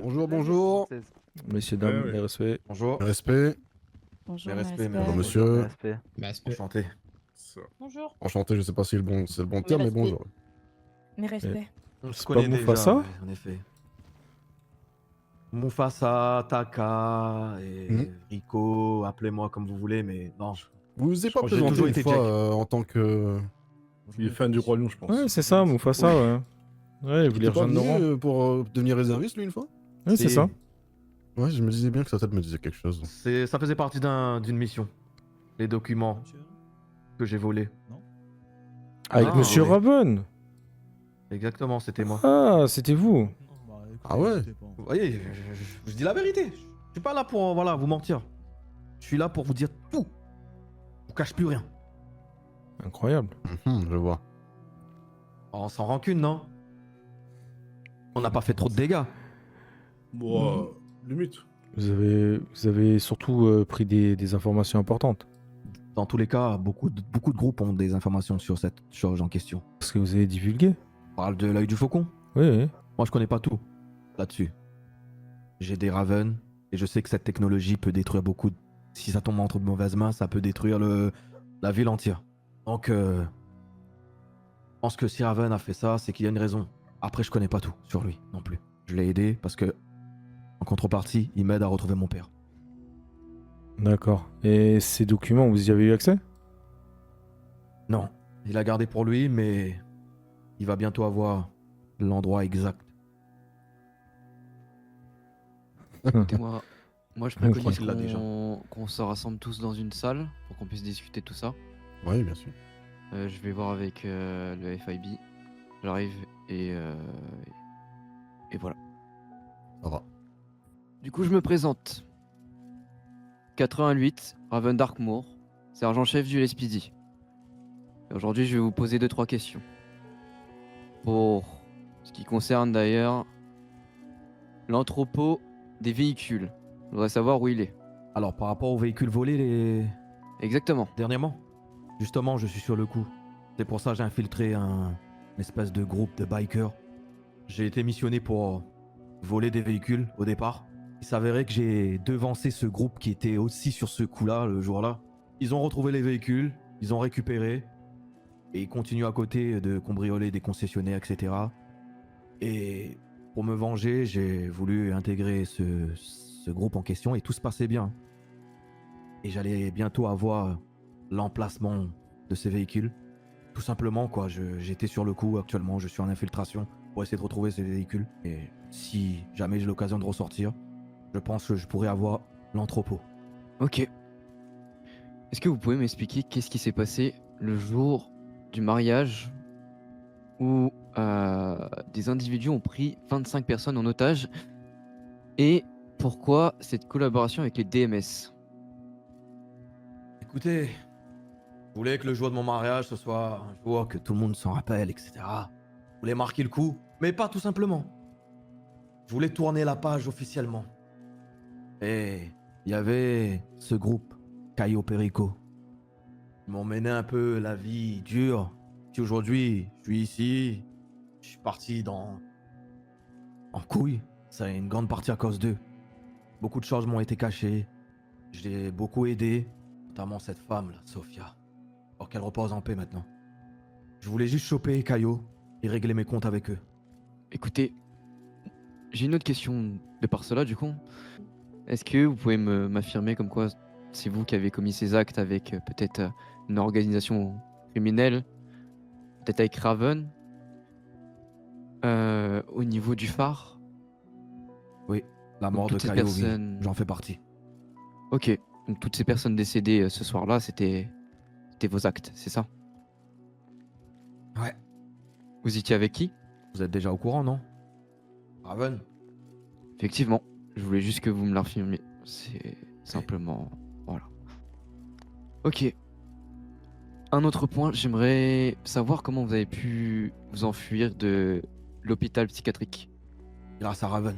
Bonjour, Vas-y, bonjour. 76. Messieurs, dames, ouais. mes respects. Bonjour. Respect. Mes Bonjour, respects, mes Bonjour, respects. monsieur. Respect. Respect. Enchanté. Ça. Bonjour, Enchanté, je sais pas si c'est le bon mes terme, mais respects. bonjour. Mes respects. On se C'est connaît pas déjà, Mufasa ouais, en effet. Mufasa, Taka et Mhm. Rico, appelez-moi comme vous voulez, mais non, Vous vous êtes Je pas crois que j'ai présenté toujours une été fois Jack. en tant que... Il est fan du Roi Lion, je pense. Ouais, c'est ça, Mufasa, ouais. Ouais, il Il voulait était pas rejoindre venu nos rangs. pour devenir réserviste, lui, une fois? Ouais, c'est ça. Ouais, je me disais bien que sa tête me disait quelque chose. Ça faisait partie d'une mission. Les documents que j'ai volés. Avec Ah, Monsieur ouais. Raven. Exactement, c'était moi. Ah, c'était vous. Ah ouais? Vous voyez, je dis la vérité. Je suis pas là pour voilà, vous mentir. Je suis là pour vous dire tout. Je vous cache plus rien. Incroyable. Je vois. Oh, sans rancune, non? On n'a pas fait trop de dégâts. Bon, limite. Vous avez surtout pris des informations importantes. Dans tous les cas, beaucoup de groupes ont des informations sur cette chose en question. Parce que vous avez divulgué. On parle de l'œil du faucon. Oui, oui. Moi, je connais pas tout là-dessus. J'ai des Raven et je sais que cette technologie peut détruire beaucoup. Si ça tombe entre de mauvaises mains, ça peut détruire la ville entière. Donc, je pense que si Raven a fait ça, c'est qu'il y a une raison. Après, je connais pas tout sur lui non plus. Je l'ai aidé parce que, en contrepartie, il m'aide à retrouver mon père. D'accord. Et ces documents, vous y avez eu accès? Non, il a gardé pour lui, mais il va bientôt avoir l'endroit exact. Écoutez, moi je crois préconise qu'il l'a déjà. qu'on se rassemble tous dans une salle pour qu'on puisse discuter tout ça. Oui, bien sûr. Je vais voir avec le FIB. J'arrive et voilà. Ça va. Du coup, je me présente. 88, Raven Darkmoor, sergent-chef du LSPD. Et aujourd'hui, je vais vous poser 2-3 questions. Pour ce qui concerne d'ailleurs l'entrepôt des véhicules. Je voudrais savoir où il est. Alors, par rapport aux véhicules volés Exactement. dernièrement, justement, je suis sur le coup. C'est pour ça que j'ai infiltré une espèce de groupe de bikers. J'ai été missionné pour voler des véhicules au départ. Il s'avérait que j'ai devancé ce groupe qui était aussi sur ce coup-là, le jour-là. Ils ont retrouvé les véhicules, ils ont récupéré, et ils continuent à côté de cambrioler des concessionnaires, etc. Et pour me venger, j'ai voulu intégrer ce groupe en question et tout se passait bien. Et j'allais bientôt avoir l'emplacement de ces véhicules. Tout simplement, quoi, j'étais sur le coup actuellement, je suis en infiltration pour essayer de retrouver ces véhicules. Et si jamais j'ai l'occasion de ressortir, je pense que je pourrais avoir l'entrepôt. Ok. Est-ce que vous pouvez m'expliquer qu'est-ce qui s'est passé le jour du mariage où des individus ont pris 25 personnes en otage et pourquoi cette collaboration avec les DMS? Écoutez, je voulais que le jour de mon mariage, ce soit un jour que tout le monde s'en rappelle, etc. Je voulais marquer le coup, mais pas tout simplement. Je voulais tourner la page officiellement. Et il y avait ce groupe, Caio Perico. Ils m'ont mené un peu la vie dure. Puis aujourd'hui, je suis ici, je suis parti en couille. C'est une grande partie à cause d'eux. Beaucoup de choses m'ont été cachées. Je l'ai beaucoup aidé, notamment cette femme, là, Sophia. Pour qu'elle repose en paix maintenant. Je voulais juste choper Caio et régler mes comptes avec eux. Écoutez, j'ai une autre question de par cela du coup. Est-ce que vous pouvez m'affirmer comme quoi c'est vous qui avez commis ces actes avec peut-être une organisation criminelle, peut-être avec Raven, au niveau du phare? Oui, la Donc mort de toutes ces Caio, personnes- oui, j'en fais partie. Ok, donc toutes ces personnes décédées ce soir-là, c'était vos actes, c'est ça? Ouais. Vous étiez avec qui? Vous êtes déjà au courant, non? Raven? Effectivement, je voulais juste que vous me l'affirmiez. C'est simplement... Voilà. Ok. Un autre point, j'aimerais savoir comment vous avez pu vous enfuir de l'hôpital psychiatrique. Grâce à Raven,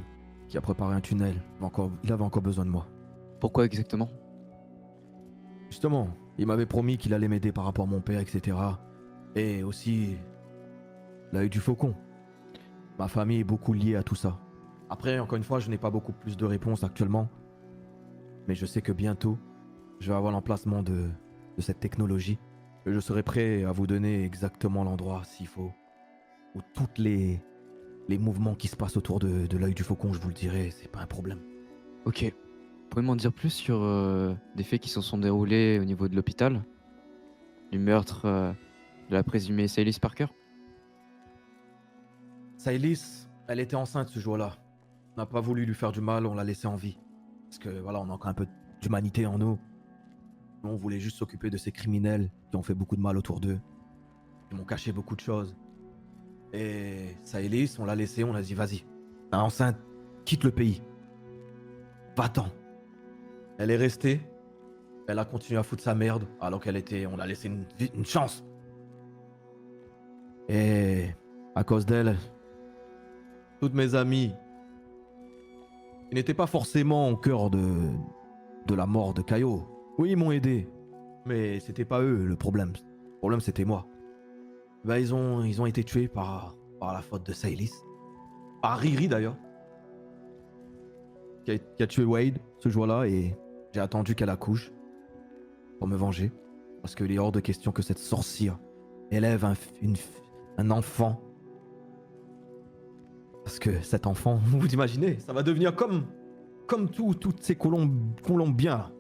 qui a préparé un tunnel. Il avait encore besoin de moi. Pourquoi exactement? Justement, il m'avait promis qu'il allait m'aider par rapport à mon père, etc. Et aussi, l'œil du faucon. Ma famille est beaucoup liée à tout ça. Après, encore une fois, je n'ai pas beaucoup plus de réponses actuellement. Mais je sais que bientôt, je vais avoir l'emplacement de cette technologie. Et je serai prêt à vous donner exactement l'endroit, s'il faut. Où toutes les mouvements qui se passent autour de l'œil du faucon, je vous le dirai, c'est pas un problème. Ok. Vous pouvez m'en dire plus sur des faits qui se sont déroulés au niveau de l'hôpital? Du meurtre de la présumée Saylis Parker? Saylis, elle était enceinte ce jour-là. On n'a pas voulu lui faire du mal, on l'a laissée en vie. Parce que voilà, on a encore un peu d'humanité en nous. Nous, on voulait juste s'occuper de ces criminels qui ont fait beaucoup de mal autour d'eux. Qui m'ont caché beaucoup de choses. Et Saylis, on l'a laissée, on a dit vas-y. T'es enceinte, quitte le pays. Va-t'en. Elle est restée. Elle a continué à foutre sa merde alors qu'elle était. On l'a laissé une chance. Et à cause d'elle, toutes mes amies, ils n'étaient pas forcément au cœur de la mort de Caio. Oui, ils m'ont aidé, mais c'était pas eux le problème. Le problème, c'était moi. Bah, ils ont été tués par la faute de Saylis. Par Riri d'ailleurs. Qui a tué Wade ce jour-là et j'ai attendu qu'elle accouche pour me venger. Parce qu'il est hors de question que cette sorcière élève un enfant. Parce que cet enfant, vous imaginez, ça va devenir comme toutes ces Colombiens là.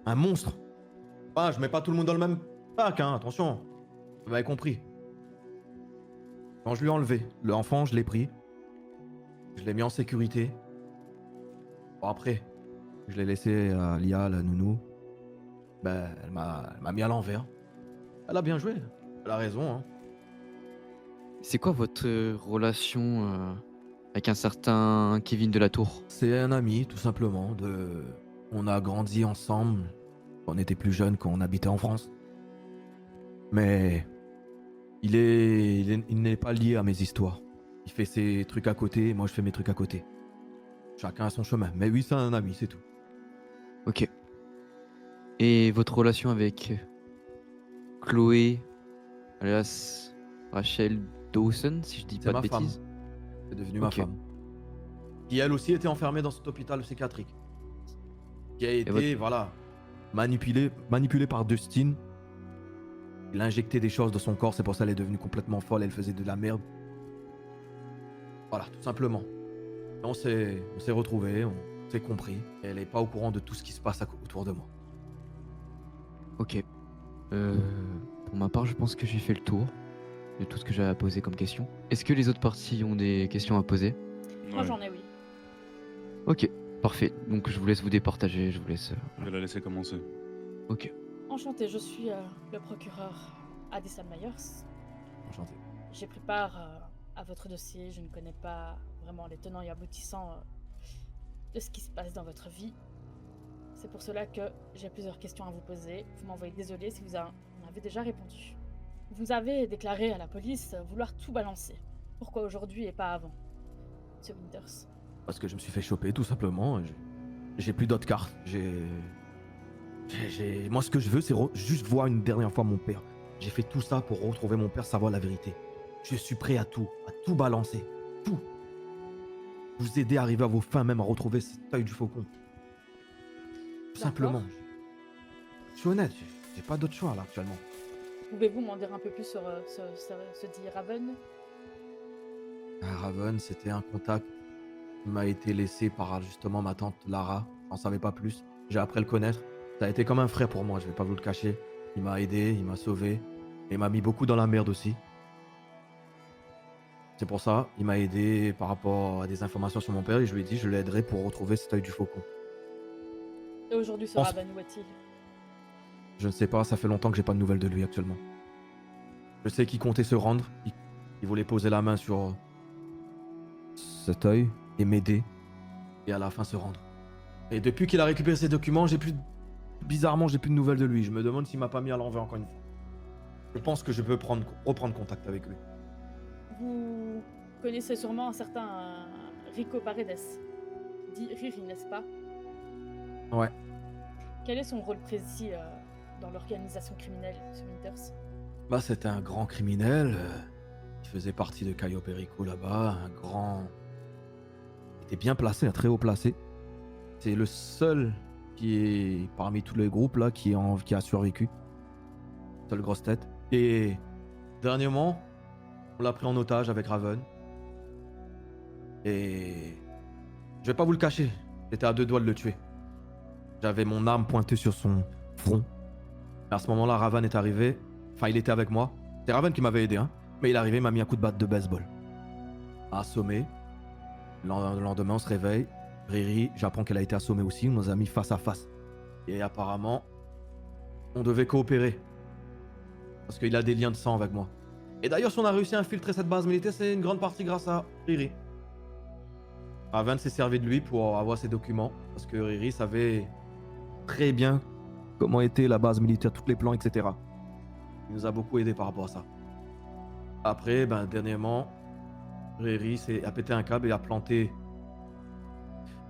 Un monstre. Ah, je mets pas tout le monde dans le même pack, hein, attention. Vous avez compris. Quand je lui ai enlevé l'enfant, je l'ai pris. Je l'ai mis en sécurité. Bon, après, je l'ai laissé à Lia, la nounou. Ben, elle m'a mis à l'envers. Elle a bien joué. Elle a raison, hein. C'est quoi votre relation avec un certain Kevin de la Tour? C'est un ami, tout simplement. On a grandi ensemble. On était plus jeunes quand on habitait en France. Mais il n'est pas lié à mes histoires. Il fait ses trucs à côté, et moi je fais mes trucs à côté. Chacun a son chemin. Mais oui, c'est un ami, c'est tout. Ok. Et votre relation avec Chloé, alias Rachel Dawson, si je dis C'est pas de ma femme. bêtises? C'est devenu ma Ok. femme. Qui elle aussi était enfermée dans cet hôpital psychiatrique. Qui a été, votre- voilà, manipulée par Dustin. Il a injecté des choses dans son corps, c'est pour ça qu'elle est devenue complètement folle, elle faisait de la merde. Voilà, tout simplement. Et on s'est retrouvés, on s'est compris. Et elle est pas au courant de tout ce qui se passe autour de moi. Ok. Pour ma part, je pense que j'ai fait le tour de tout ce que j'avais à poser comme question. Est-ce que les autres parties ont des questions à poser? Moi Ouais. j'en ai, oui. Ok, parfait. Donc je vous laisse vous départager, je vous laisse... Je vais la laisser commencer. Ok. Enchanté, je suis le procureur Addison Myers. Enchanté. J'ai pris part à votre dossier. Je ne connais pas vraiment les tenants et aboutissants de ce qui se passe dans votre vie. C'est pour cela que j'ai plusieurs questions à vous poser. Vous m'envoyez désolé si vous en avez déjà répondu. Vous avez déclaré à la police vouloir tout balancer. Pourquoi aujourd'hui et pas avant, Monsieur Winters? Parce que je me suis fait choper, tout simplement. J'ai plus d'autres cartes. Moi, ce que je veux, c'est juste voir une dernière fois mon père. J'ai fait tout ça pour retrouver mon père, savoir la vérité. Je suis prêt à tout balancer. Tout. Vous aider à arriver à vos fins, même à retrouver cet œil du faucon. Tout simplement. Je suis honnête, j'ai pas d'autre choix là actuellement. Pouvez-vous m'en dire un peu plus sur ce dit Raven? Raven, c'était un contact qui m'a été laissé par justement ma tante Lara. J'en savais pas plus. J'ai appris à le connaître. Ça a été comme un frère pour moi, je vais pas vous le cacher. Il m'a aidé, il m'a sauvé. Et il m'a mis beaucoup dans la merde aussi. C'est pour ça, il m'a aidé par rapport à des informations sur mon père et je lui ai dit je l'aiderai pour retrouver cet œil du faucon. Et aujourd'hui, ce Pense- Raven, où est-il? Je ne sais pas, ça fait longtemps que j'ai pas de nouvelles de lui actuellement. Je sais qu'il comptait se rendre, il voulait poser la main sur cet œil et m'aider et à la fin se rendre. Et depuis qu'il a récupéré ses documents, bizarrement, j'ai plus de nouvelles de lui. Je me demande s'il m'a pas mis à l'envers encore une fois. Je pense que je peux reprendre contact avec lui. Vous connaissez sûrement un certain Rico Paredes, dit Riri, n'est-ce pas? Ouais. Quel est son rôle précis dans l'organisation criminelle, M. Winters? Bah, c'était un grand criminel. Il faisait partie de Cayo Perico là-bas, un grand était bien placé, très haut placé. C'est le seul qui est parmi tous les groupes là qui a survécu. Seule grosse tête. Et dernièrement, on l'a pris en otage avec Raven. Et je vais pas vous le cacher, j'étais à 2 doigts de le tuer. J'avais mon arme pointée sur son front. À ce moment-là, Raven est arrivé. Enfin, il était avec moi. C'est Raven qui m'avait aidé, hein. Mais il est arrivé, il m'a mis un coup de batte de baseball. Assommé. Le lendemain, on se réveille. Riri, j'apprends qu'elle a été assommée aussi. On nous a mis face à face. Et apparemment, on devait coopérer. Parce qu'il a des liens de sang avec moi. Et d'ailleurs, si on a réussi à infiltrer cette base militaire, c'est une grande partie grâce à Riri. Raven s'est servi de lui pour avoir ses documents. Parce que Riri savait très bien comment était la base militaire, tous les plans, etc. Il nous a beaucoup aidé par rapport à ça. Après, dernièrement, Riri a pété un câble et a planté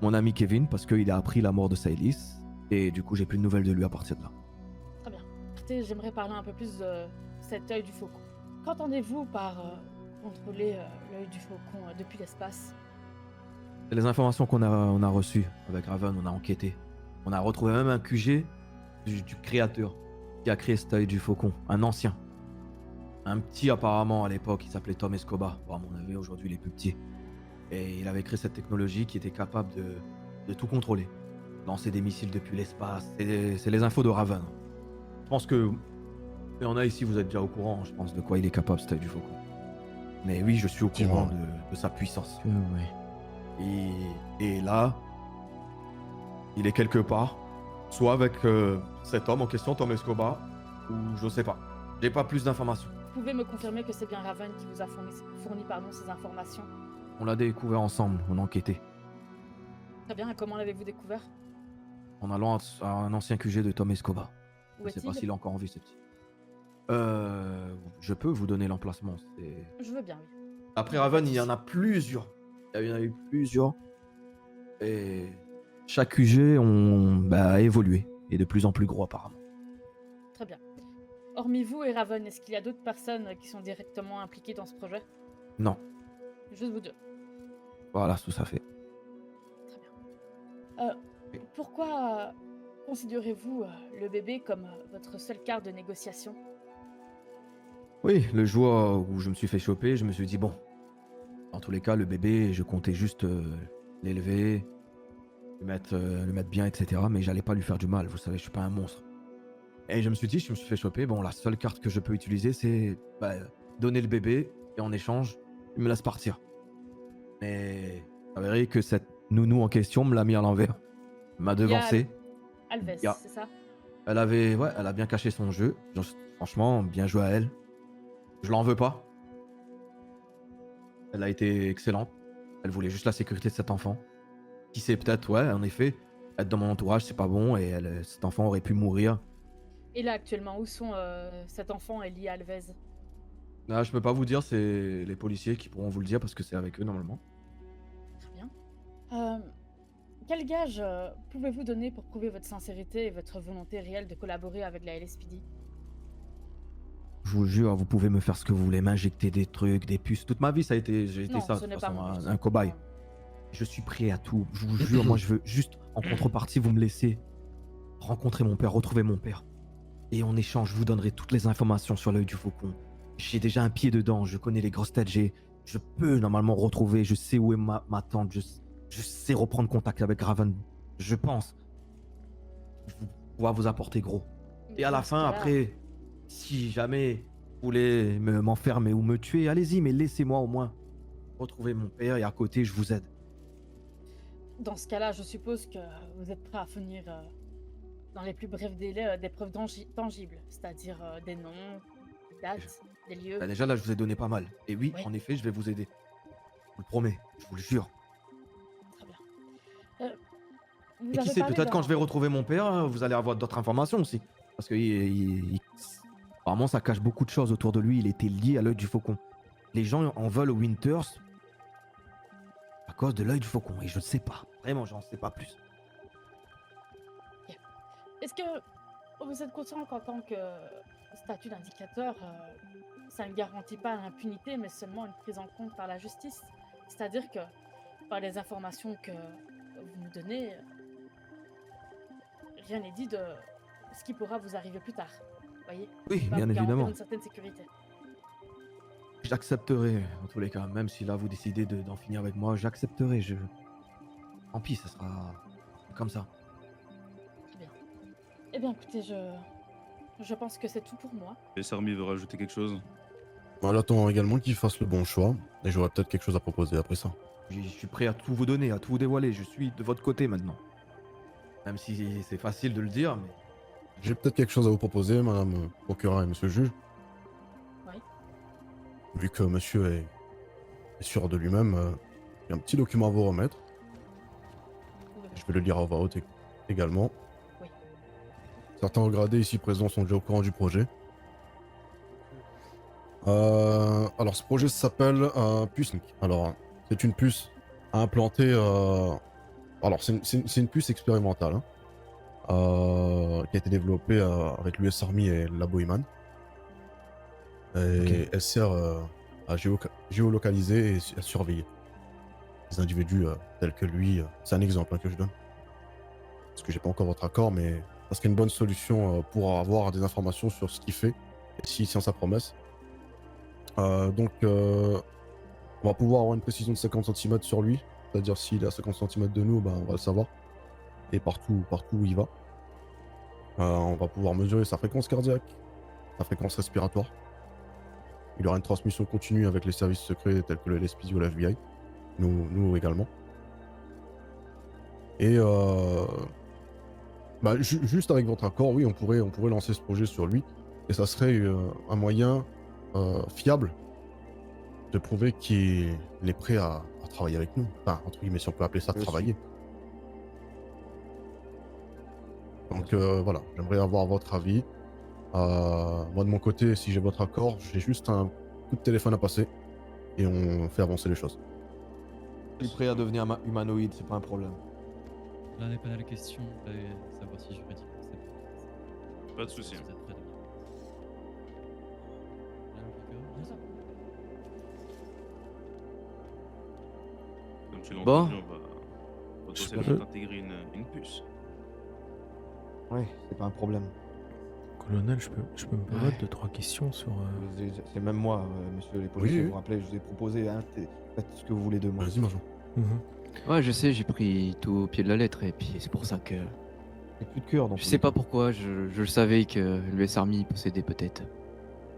mon ami Kevin parce qu'il a appris la mort de Saelis. Et du coup, j'ai plus de nouvelles de lui à partir de là. Très bien. Écoutez, j'aimerais parler un peu plus de cet œil du faucon. Qu'entendez-vous par contrôler l'œil du faucon depuis l'espace? C'est les informations qu'on a reçues avec Raven, on a enquêté. On a retrouvé même un QG du créateur qui a créé cet œil du faucon, un ancien. Un petit apparemment à l'époque, il s'appelait Tom Escobar. Bon, à mon avis, aujourd'hui, il est plus petit. Et il avait créé cette technologie qui était capable de tout contrôler. Lancer des missiles depuis l'espace. C'est les infos de Raven. Je pense que... Il y en a ici, vous êtes déjà au courant, je pense, de quoi il est capable, cet œil du faucon. Mais oui, je suis au courant de sa puissance. Ouais. Et là, il est quelque part, soit avec cet homme en question, Tom Escobar, ou je sais pas. J'ai pas plus d'informations. Vous pouvez me confirmer que c'est bien Raven qui vous a fourni ces informations? On l'a découvert ensemble, on a enquêté. Très bien, et comment l'avez-vous découvert? En allant à un ancien QG de Tom Escobar. Où Je sais pas est-il? s'il est encore en vie, ce petit. Je peux vous donner l'emplacement. Je veux bien, oui. Après Raven, il y en a plusieurs. Il y en a eu plusieurs. Et chaque QG a évolué. Et de plus en plus gros apparemment. Très bien. Hormis vous et Raven, est-ce qu'il y a d'autres personnes qui sont directement impliquées dans ce projet? Non, Juste vous deux. voilà, tout ça fait. Très bien. Pourquoi considérez-vous le bébé comme votre seule carte de négociation? Oui, le jour où je me suis fait choper, je me suis dit bon, dans tous les cas, le bébé, je comptais juste l'élever, le mettre bien, etc. Mais j'allais pas lui faire du mal, vous savez, je suis pas un monstre. Et je me suis dit, je me suis fait choper, bon, la seule carte que je peux utiliser, c'est donner le bébé, et en échange, il me laisse partir. Mais ça verrait que cette nounou en question me l'a mis à l'envers. Elle m'a devancé. Alves, Ya. c'est ça? Elle a bien caché son jeu. Franchement, bien joué à elle. Je l'en veux pas. Elle a été excellente. Elle voulait juste la sécurité de cet enfant. Qui sait, peut-être, ouais, en effet, être dans mon entourage, c'est pas bon, et cet enfant aurait pu mourir. Et là, actuellement, où sont cet enfant et Lia Alves? Là, je peux pas vous dire, c'est les policiers qui pourront vous le dire parce que c'est avec eux normalement. Très bien. Quel gage pouvez-vous donner pour prouver votre sincérité et votre volonté réelle de collaborer avec la LSPD? Je vous jure, vous pouvez me faire ce que vous voulez, m'injecter des trucs, des puces. Toute ma vie, j'ai été Non, ça, de ce n'est toute pas façon, mon but. un cobaye. Je suis prêt à tout. Je vous jure, moi, je veux juste, en contrepartie, vous me laissez rencontrer mon père, retrouver mon père. Et en échange, je vous donnerai toutes les informations sur l'œil du faucon. J'ai déjà un pied dedans, je connais les grosses têtes, je peux normalement retrouver, je sais où est ma tante, je sais reprendre contact avec Raven, je pense pouvoir vous apporter gros. Et à la fin, après, si jamais vous voulez m'enfermer ou me tuer, allez-y, mais laissez-moi au moins retrouver mon père et à côté, je vous aide. Dans ce cas-là, je suppose que vous êtes prêt à fournir dans les plus brefs délais des preuves tangibles, c'est-à-dire des noms, des dates, des lieux. Bah déjà là, je vous ai donné pas mal. Et oui, Oui. en effet, je vais vous aider. Je vous le promets, je vous le jure. Très bien. Vous Et qui avez sait, parlé peut-être quand d'un- je vais retrouver mon père, vous allez avoir d'autres informations aussi. Parce que apparemment, ça cache beaucoup de choses autour de lui. Il était lié à l'œil du faucon. Les gens en veulent aux Winters à cause de l'œil du faucon. Et je ne sais pas. Vraiment, j'en sais pas plus. Est-ce que vous êtes conscient qu'en tant que statut d'indicateur, ça ne garantit pas l'impunité, mais seulement une prise en compte par la justice? C'est-à-dire que par les informations que vous nous donnez, rien n'est dit de ce qui pourra vous arriver plus tard. Voyez, Oui, je peux pas bien vous garantir évidemment. une certaine sécurité. J'accepterai, en tous les cas. Même si là, vous décidez d'en finir avec moi, j'accepterai. Tant pis, ça sera comme ça. Eh bien, écoutez, je pense que c'est tout pour moi. Et Sarmi veut rajouter quelque chose? Moi, j'attends également qu'il fasse le bon choix. Et j'aurai peut-être quelque chose à proposer après ça. Je suis prêt à tout vous donner, à tout vous dévoiler. Je suis de votre côté maintenant. Même si c'est facile de le dire, mais J'ai peut-être quelque chose à vous proposer, madame procureure et monsieur le juge. Oui. Vu que monsieur est sûr de lui-même, il y a un petit document à vous remettre. Oui. Je vais le lire à voix haute également. Oui. Certains gradés ici présents sont déjà au courant du projet. Alors ce projet s'appelle Puce. Alors c'est une puce à implanter. Alors c'est une puce expérimentale hein, qui a été développée avec l'US Army et le Labo Iman. Et elle sert à géolocaliser et à surveiller des individus tels que lui. C'est un exemple hein, que je donne. Parce que j'ai pas encore votre accord, mais ça serait une bonne solution pour avoir des informations sur ce qu'il fait et s'il tient sa promesse. Donc, on va pouvoir avoir une précision de 50 cm sur lui, c'est-à-dire s'il est à 50 cm de nous, ben, on va le savoir. Et partout où il va. On va pouvoir mesurer sa fréquence cardiaque, sa fréquence respiratoire. Il aura une transmission continue avec les services secrets tels que le LSPD ou la FBI. Nous également. Et bah, juste avec votre accord, oui, on pourrait lancer ce projet sur lui. Et ça serait un moyen fiable de prouver qu'il est prêt à travailler avec nous. Enfin, entre guillemets, si on peut appeler ça Bien sûr. travailler. Donc voilà, j'aimerais avoir votre avis. Moi de mon côté, si j'ai votre accord, j'ai juste un coup de téléphone à passer et on fait avancer les choses. je suis prêt à devenir humanoïde, c'est pas un problème. Là n'est pas la question de savoir si juridiquement c'est Pas de souci. vous êtes prêts de- Madame le procureur, bien ça. Comme tu l'as Bon. entendu, on va potentiellement Je- t'intégrer une puce. Ouais, c'est pas un problème. Colonel, je peux me permettre 2-3 questions sur. C'est même moi, monsieur les policiers, Oui, vous oui. vous rappelez, je vous ai proposé, hein, faites ce que vous voulez de moi. Vas-y, Marjon. Mhm. Ouais, je sais, j'ai pris tout au pied de la lettre et puis c'est pour ça que. J'ai plus de cœur dans Je tous sais les pas cas. pourquoi, je le savais que l'US Army possédait peut-être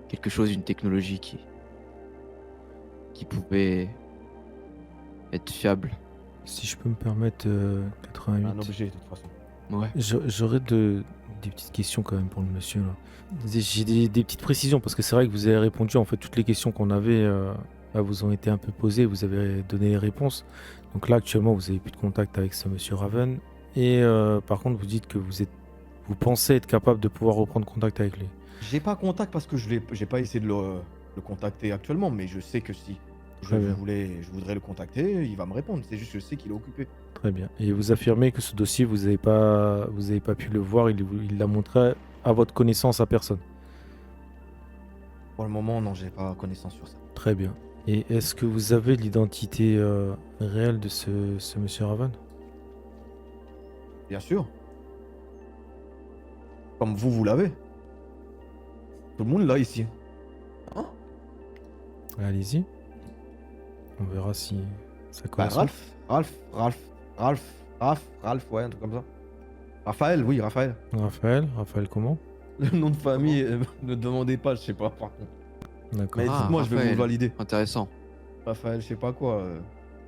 quelque chose, une technologie qui pouvait être fiable. Si je peux me permettre, Un 88. objet, de toute façon. Ouais. J'aurais des petites questions quand même pour le monsieur là. J'ai des petites précisions parce que c'est vrai que vous avez répondu en fait toutes les questions qu'on avait vous ont été un peu posées, vous avez donné les réponses. Donc là actuellement vous avez plus de contact avec ce monsieur Raven et par contre vous dites que vous pensez être capable de pouvoir reprendre contact avec lui. J'ai pas contact parce que j'ai pas essayé de le contacter actuellement, mais je sais que si Très bien. je voudrais le contacter, il va me répondre. C'est juste que je sais qu'il est occupé. Très bien. Et vous affirmez que ce dossier vous avez pas pu le voir, il l'a montré à votre connaissance à personne. Pour le moment, non, j'ai pas connaissance sur ça. Très bien. Et est-ce que vous avez l'identité réelle de ce monsieur Raven? Bien sûr. Comme vous l'avez. Tout le monde l'a ici. Hein? Allez-y. On verra si ça Bah, correspond. Ralph, ouais, un truc comme ça. Raphaël, oui, Raphaël. Raphaël comment? Le nom de famille, ne demandez pas, je sais pas par contre. D'accord. Mais Ah, dites-moi, je vais Raphaël. vous valider. Intéressant. Raphaël, je sais pas quoi.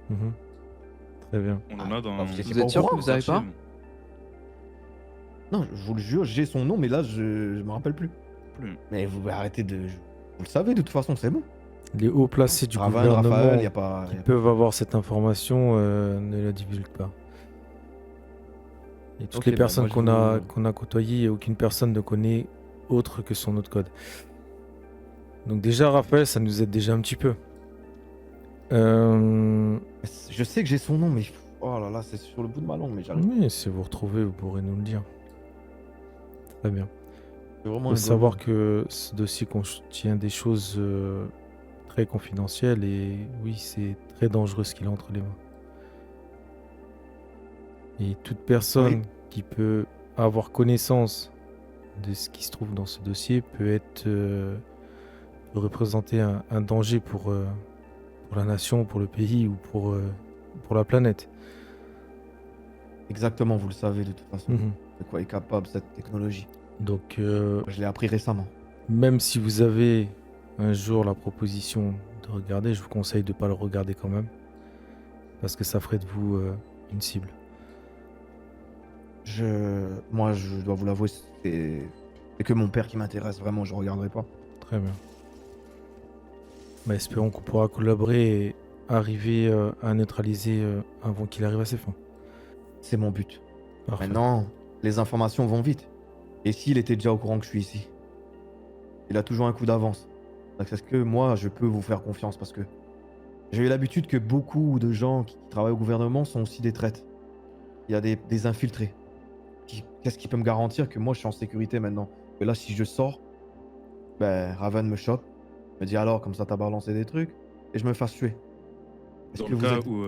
Mhm. Très bien. On en a dans. vous étiez Vous pas êtes au sûr que courant, vous avez pas? Non, je vous le jure, j'ai son nom, mais là, je me rappelle plus. Plus. Mais vous arrêtez de. Vous le savez, de toute façon, c'est bon. Les hauts placés du Ravan, gouvernement Raphaël, y a pas. qui peuvent avoir cette information ne la divulguent pas. Et toutes Ok, les bah, personnes moi, je qu'on a côtoyées, aucune personne ne connaît autre que son autre code. Donc déjà, Raphaël, ça nous aide déjà un petit peu. Je sais que j'ai son nom, mais. Oh là là, c'est sur le bout de ma langue, mais j'arrive. Oui, si vous retrouvez, vous pourrez nous le dire. Très bien. C'est vraiment Il faut un savoir golemon. que ce dossier contient des choses très confidentielles et oui, c'est très dangereux ce qu'il a entre les mains. Et toute personne qui peut avoir connaissance de ce qui se trouve dans ce dossier peut représenter un danger pour la nation, pour le pays ou pour la planète. Exactement, vous le savez de toute façon. Mhm. De quoi est capable cette technologie. Donc, Je l'ai appris récemment. même si vous avez un jour la proposition de regarder, je vous conseille de ne pas le regarder quand même. Parce que ça ferait de vous une cible. Moi, je dois vous l'avouer, c'est que mon père qui m'intéresse vraiment, je regarderai pas. Très bien. Bah, espérons qu'on pourra collaborer et arriver à neutraliser avant qu'il arrive à ses fins. C'est mon but. Parfait. Maintenant, les informations vont vite. Et s'il était déjà au courant que je suis ici, il a toujours un coup d'avance. Donc est-ce que moi, je peux vous faire confiance? Parce que j'ai eu l'habitude que beaucoup de gens qui travaillent au gouvernement sont aussi des traites. Il y a des infiltrés. Qu'est-ce qui peut me garantir que moi, je suis en sécurité maintenant? Que là, si je sors, ben, Raven me chope, me dit alors, comme ça, t'as balancé des trucs, et je me fasse tuer. Est-ce Dans que le vous cas êtes où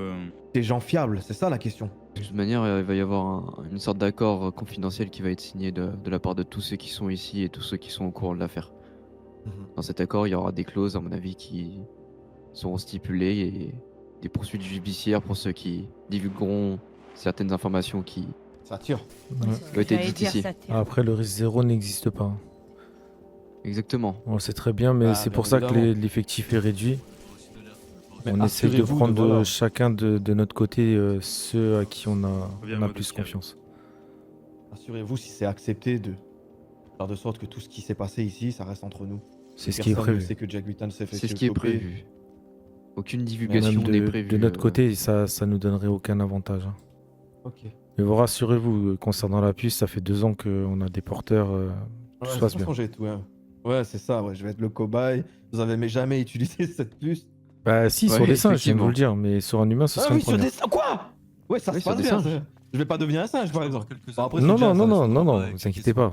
des gens fiables? C'est ça la question. De toute manière, il va y avoir une sorte d'accord confidentiel qui va être signé de la part de tous ceux qui sont ici et tous ceux qui sont au courant de l'affaire. Dans cet accord, il y aura des clauses, à mon avis, qui seront stipulées et des poursuites judiciaires pour ceux qui divulgueront certaines informations qui Ça tire. Ouais. ont été dites ici. Après, le risque zéro n'existe pas. Exactement. On le sait très bien, mais Ah, c'est bien pour ça que évidemment. l'effectif est réduit. Mais On essaie de assurez-vous prendre voilà. chacun de notre côté ceux à qui on Bien a mode plus calme. confiance. Assurez-vous si c'est accepté de faire de sorte que tout ce qui s'est passé ici, ça reste entre nous. C'est ce qui est Personne ne prévu. sait que Jack Whitton s'est fait C'est ce qui est choper. prévu. Aucune Même divulgation n'est prévue. de notre côté, ça nous donnerait aucun avantage. Hein. Ok. Mais vous rassurez-vous, concernant la puce, ça fait 2 ans qu'on a des porteurs. Tout Ouais, se de passe toute bien. façon, j'ai tout. Hein. Ouais, c'est ça. Ouais. Je vais être le cobaye. Vous avez jamais utilisé cette puce. Bah si, Ouais, sur des singes, je viens de effectivement. vous le dire, mais sur un humain, ce Ah serait oui, une sur première. des quoi? Ouais, ça Oui, se sur passe des bien. singes. ça. Je vais pas devenir un singe, par exemple. Bon, après, Non, c'est déjà non, un non, singe. non, vous inquiétez pas.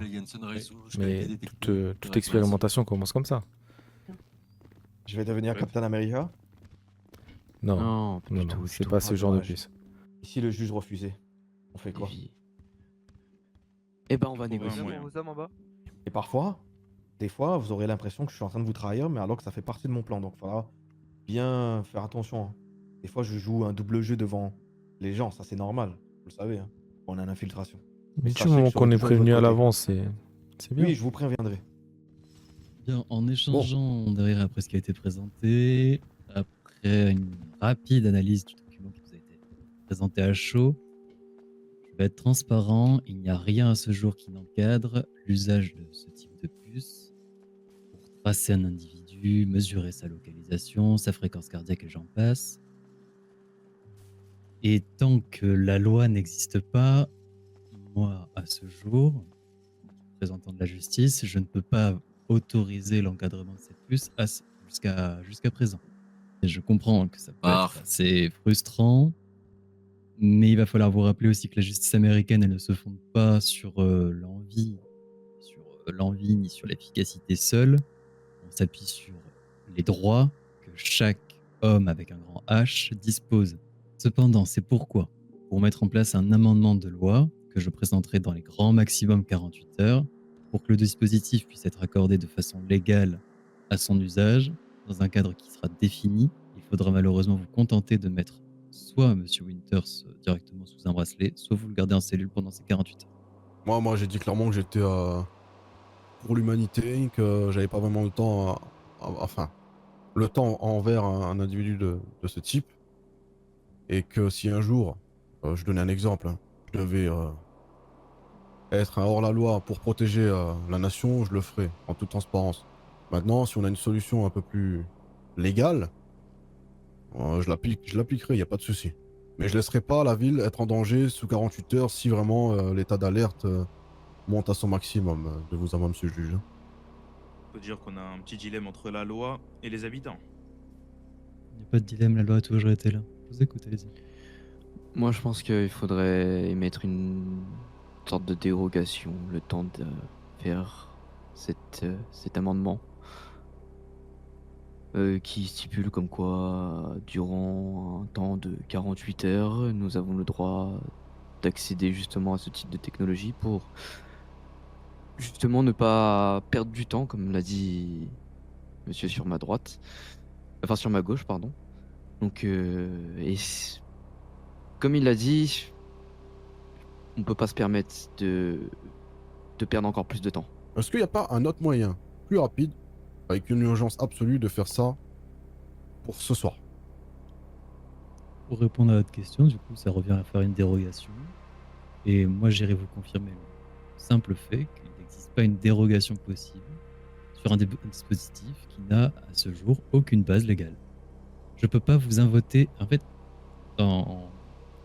Mais toute expérimentation commence comme ça. Je vais devenir Ouais. Captain America. Non, Non, pas non, du non, tout. c'est du pas tout. ce genre de dommage. puce. Et si le juge refusait, on fait quoi? Eh ben, on va Trouver un négocier. moyen. Et parfois, des fois, vous aurez l'impression que je suis en train de vous trahir, mais alors que ça fait partie de mon plan. Donc, il faudra bien faire attention. Hein. Des fois, je joue un double jeu devant les gens. Ça, c'est normal. Vous le savez. Hein. On a une infiltration. Mais sachez du moment que je serai qu'on est toujours de prévenu à votre côté. l'avance, c'est bien. Oui, je vous préviendrai. Bien, en échangeant derrière après ce qui a été présenté, après une rapide analyse du document qui vous a été présenté à chaud, je vais être transparent, il n'y a rien à ce jour qui n'encadre l'usage de ce type de puce pour tracer un individu, mesurer sa localisation, sa fréquence cardiaque et j'en passe. Et tant que la loi n'existe pas, moi, à ce jour, représentant de la justice, je ne peux pas autoriser l'encadrement de cette puce jusqu'à présent. Et je comprends que ça peut être assez frustrant, mais il va falloir vous rappeler aussi que la justice américaine, elle ne se fonde pas sur l'envie ni sur l'efficacité seule. On s'appuie sur les droits que chaque homme avec un grand H dispose. Cependant, c'est pourquoi, pour mettre en place un amendement de loi que je présenterai dans les grands maximum 48 heures, pour que le dispositif puisse être accordé de façon légale à son usage, dans un cadre qui sera défini, il faudra malheureusement vous contenter de mettre soit M. Winters directement sous un bracelet, soit vous le gardez en cellule pendant ces 48 heures. Moi, j'ai dit clairement que j'étais pour l'humanité, que j'avais pas vraiment le temps, enfin, le temps envers un individu de ce type, et que si un jour, je donnais un exemple, hein, je devais être un hors-la-loi pour protéger la nation, je le ferai en toute transparence. Maintenant, si on a une solution un peu plus légale, je l'appliquerai, il n'y a pas de souci. Mais je laisserai pas la ville être en danger sous 48 heures si vraiment l'état d'alerte monte à son maximum, de vous avoir, monsieur le juge. Faut dire qu'on a un petit dilemme entre la loi et les habitants. Il n'y a pas de dilemme, la loi a toujours été là. Je vous écoute, allez-y. Moi, je pense qu'il faudrait émettre une sorte de dérogation, le temps de faire cet amendement qui stipule comme quoi, durant un temps de 48 heures, nous avons le droit d'accéder justement à ce type de technologie pour justement ne pas perdre du temps, comme l'a dit monsieur sur ma droite, enfin sur ma gauche, pardon. Donc, comme il l'a dit, on peut pas se permettre de perdre encore plus de temps. Est-ce qu'il n'y a pas un autre moyen, plus rapide, avec une urgence absolue, de faire ça pour ce soir? Pour répondre à votre question, du coup, ça revient à faire une dérogation. Et moi, j'irai vous confirmer le simple fait qu'il n'existe pas une dérogation possible sur un dispositif qui n'a à ce jour aucune base légale. Je ne peux pas vous inviter. En fait, en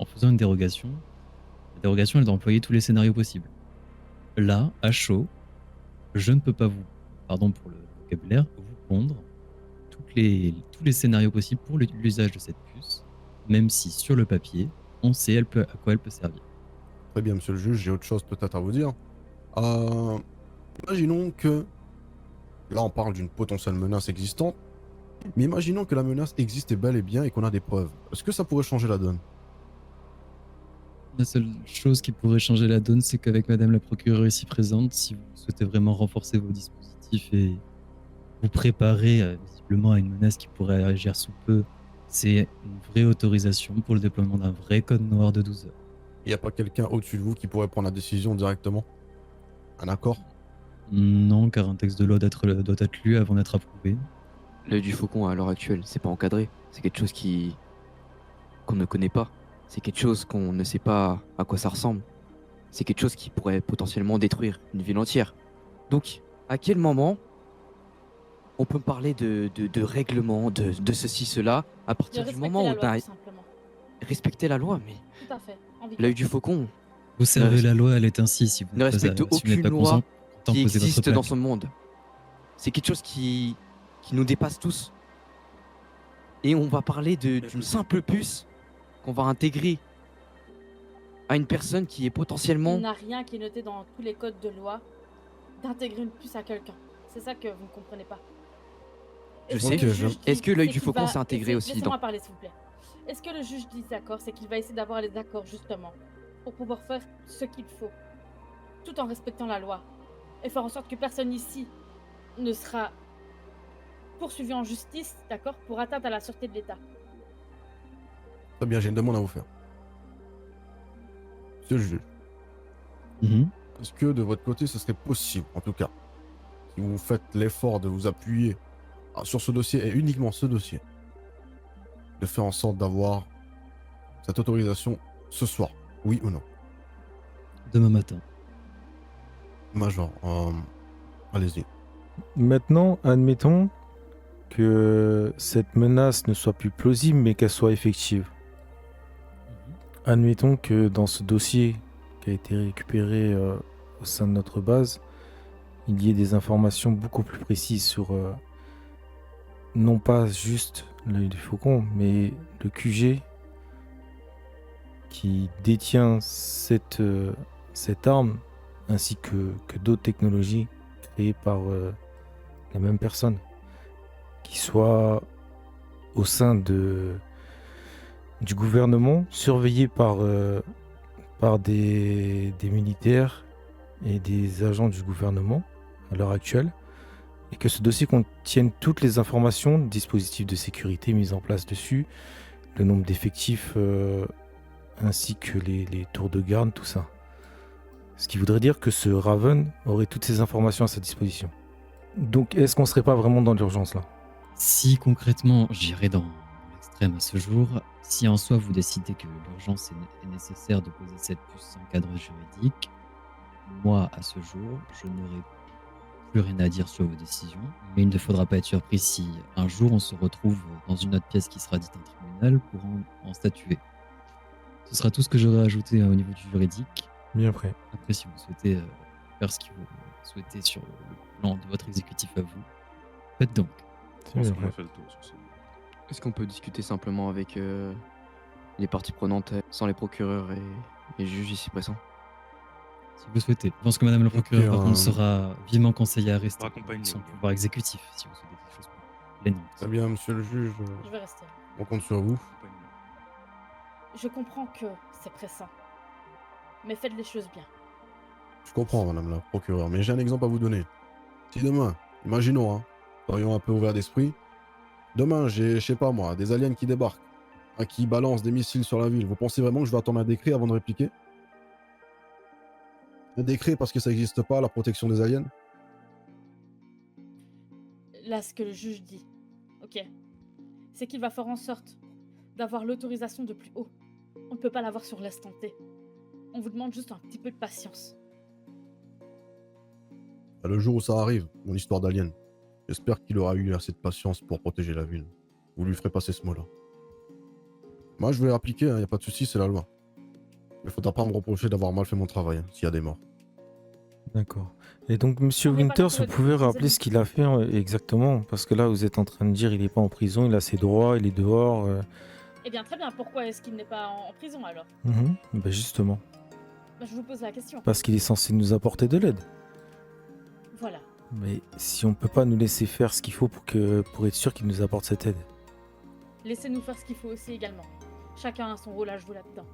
faisant une dérogation, la dérogation, elle doit employer tous les scénarios possibles. Là, à chaud, je ne peux pas vous, pardon pour le vocabulaire, vous pondre tous les scénarios possibles pour l'usage de cette puce, même si sur le papier, on sait à quoi elle peut servir. Très bien, monsieur le juge, j'ai autre chose peut-être à vous dire. Imaginons que, là on parle d'une potentielle menace existante, mais imaginons que la menace existe bel et bien et qu'on a des preuves. Est-ce que ça pourrait changer la donne? La seule chose qui pourrait changer la donne, c'est qu'avec Madame la procureure ici présente, si vous souhaitez vraiment renforcer vos dispositifs et vous préparer visiblement à une menace qui pourrait agir sous peu, c'est une vraie autorisation pour le déploiement d'un vrai code noir de 12 heures. Il n'y a pas quelqu'un au-dessus de vous qui pourrait prendre la décision directement? Un accord? Non, car un texte de loi doit être lu avant d'être approuvé. L'œil du faucon à l'heure actuelle, c'est pas encadré. C'est quelque chose qu'on ne connaît pas. C'est quelque chose qu'on ne sait pas à quoi ça ressemble. C'est quelque chose qui pourrait potentiellement détruire une ville entière. Donc, à quel moment on peut parler de règlement, de ceci, cela, à De partir du respecter moment la où loi, tu as tout simplement. respecté la loi, mais Tout à fait. En vigueur. l'œil du faucon Vous servez res- la loi, elle est ainsi. Si vous ne respecte si vous n'êtes aucune pas loi content, qui posez votre existe dans plaque. ce monde. C'est quelque chose qui nous dépasse tous. Et on va parler d'une simple puce qu'on va intégrer à une personne qui est Il potentiellement... n'a rien qui est noté dans tous les codes de loi d'intégrer une puce à quelqu'un. C'est ça que vous ne comprenez pas. Je Est-ce sais. que le juge Est-ce que dit- l'œil c'est du qu'il faucon va s'est intégré essayer- aussi Laissez-moi dans... parler, s'il vous plaît. Est-ce que le juge dit d'accord, c'est qu'il va essayer d'avoir les accords, justement, pour pouvoir faire ce qu'il faut, tout en respectant la loi, et faire en sorte que personne ici ne sera poursuivi en justice, d'accord, pour atteinte à la sûreté de l'État. Très bien, j'ai une demande à vous faire. Monsieur le juge, Mhm. est-ce que de votre côté, ce serait possible, en tout cas, si vous faites l'effort de vous appuyer sur ce dossier et uniquement ce dossier, de faire en sorte d'avoir cette autorisation ce soir, oui ou non? Demain matin. Major, allez-y. Maintenant, admettons que cette menace ne soit plus plausible, mais qu'elle soit effective. Admettons que dans ce dossier qui a été récupéré au sein de notre base, il y ait des informations beaucoup plus précises sur non pas juste l'œil du faucon, mais le QG qui détient cette arme, ainsi que d'autres technologies créées par la même personne, qui soit au sein du gouvernement, surveillée par des militaires et des agents du gouvernement à l'heure actuelle, et que ce dossier contienne toutes les informations, dispositifs de sécurité mis en place dessus, le nombre d'effectifs, ainsi que les tours de garde, tout ça. Ce qui voudrait dire que ce Raven aurait toutes ces informations à sa disposition. Donc est-ce qu'on serait pas vraiment dans l'urgence là? Si concrètement, j'irai dans l'extrême à ce jour, si en soi vous décidez que l'urgence est nécessaire de poser cette puce sans cadre juridique, moi à ce jour, je n'aurai plus rien à dire sur vos décisions, mais il ne faudra pas être surpris si un jour on se retrouve dans une autre pièce qui sera dite un tribunal pour en statuer. Ce sera tout ce que j'aurai ajouté au niveau du juridique. Bien prêt. Après, si vous souhaitez faire ce que vous souhaitez sur le plan de votre exécutif à vous, faites donc. Je pense qu'on a fait le tour sur ça. Est-ce qu'on peut discuter simplement avec les parties prenantes sans les procureurs et les juges ici présents? Si vous souhaitez. Je pense que Madame le procureur, par contre, sera vivement conseillée à rester Raccompagne-le, son ok. pouvoir exécutif, si vous souhaitez quelque chose plus lénant. Très bien, monsieur le juge, Je vais rester. on compte sur vous. Je comprends que c'est pressant. mais faites les choses bien. Je comprends, madame la procureure, mais j'ai un exemple à vous donner. Si demain, imaginons, hein, soyons un peu ouverts d'esprit, demain, j'ai, je sais pas moi, des aliens qui débarquent, hein, qui balancent des missiles sur la ville, vous pensez vraiment que je vais attendre un décret avant de répliquer? Un décret parce que ça n'existe pas, la protection des aliens? Là, ce que le juge dit, ok, c'est qu'il va faire en sorte d'avoir l'autorisation de plus haut. On ne peut pas l'avoir sur l'instant T. On vous demande juste un petit peu de patience. Le jour où ça arrive, mon histoire d'alien, j'espère qu'il aura eu assez de patience pour protéger la ville. Vous lui ferez passer ce mot-là. Moi, je vais l'appliquer, il n'y a pas de souci, c'est la loi. Mais faudra pas me reprocher d'avoir mal fait mon travail, hein, s'il y a des morts. D'accord. Et donc, monsieur On n'est pas là Winters, pour vous être pouvez des rappeler ce qu'il a fait exactement? Parce que là, vous êtes en train de dire il n'est pas en prison, il a ses droits, il est dehors. Eh bien, très bien. Pourquoi est-ce qu'il n'est pas en prison alors? Ben justement, Bah, je vous pose la question. parce qu'il est censé nous apporter de l'aide. Voilà. Mais si on peut pas nous laisser faire ce qu'il faut pour être sûr qu'il nous apporte cette aide. Laissez-nous faire ce qu'il faut aussi également. Chacun a son rôle à jouer là-dedans.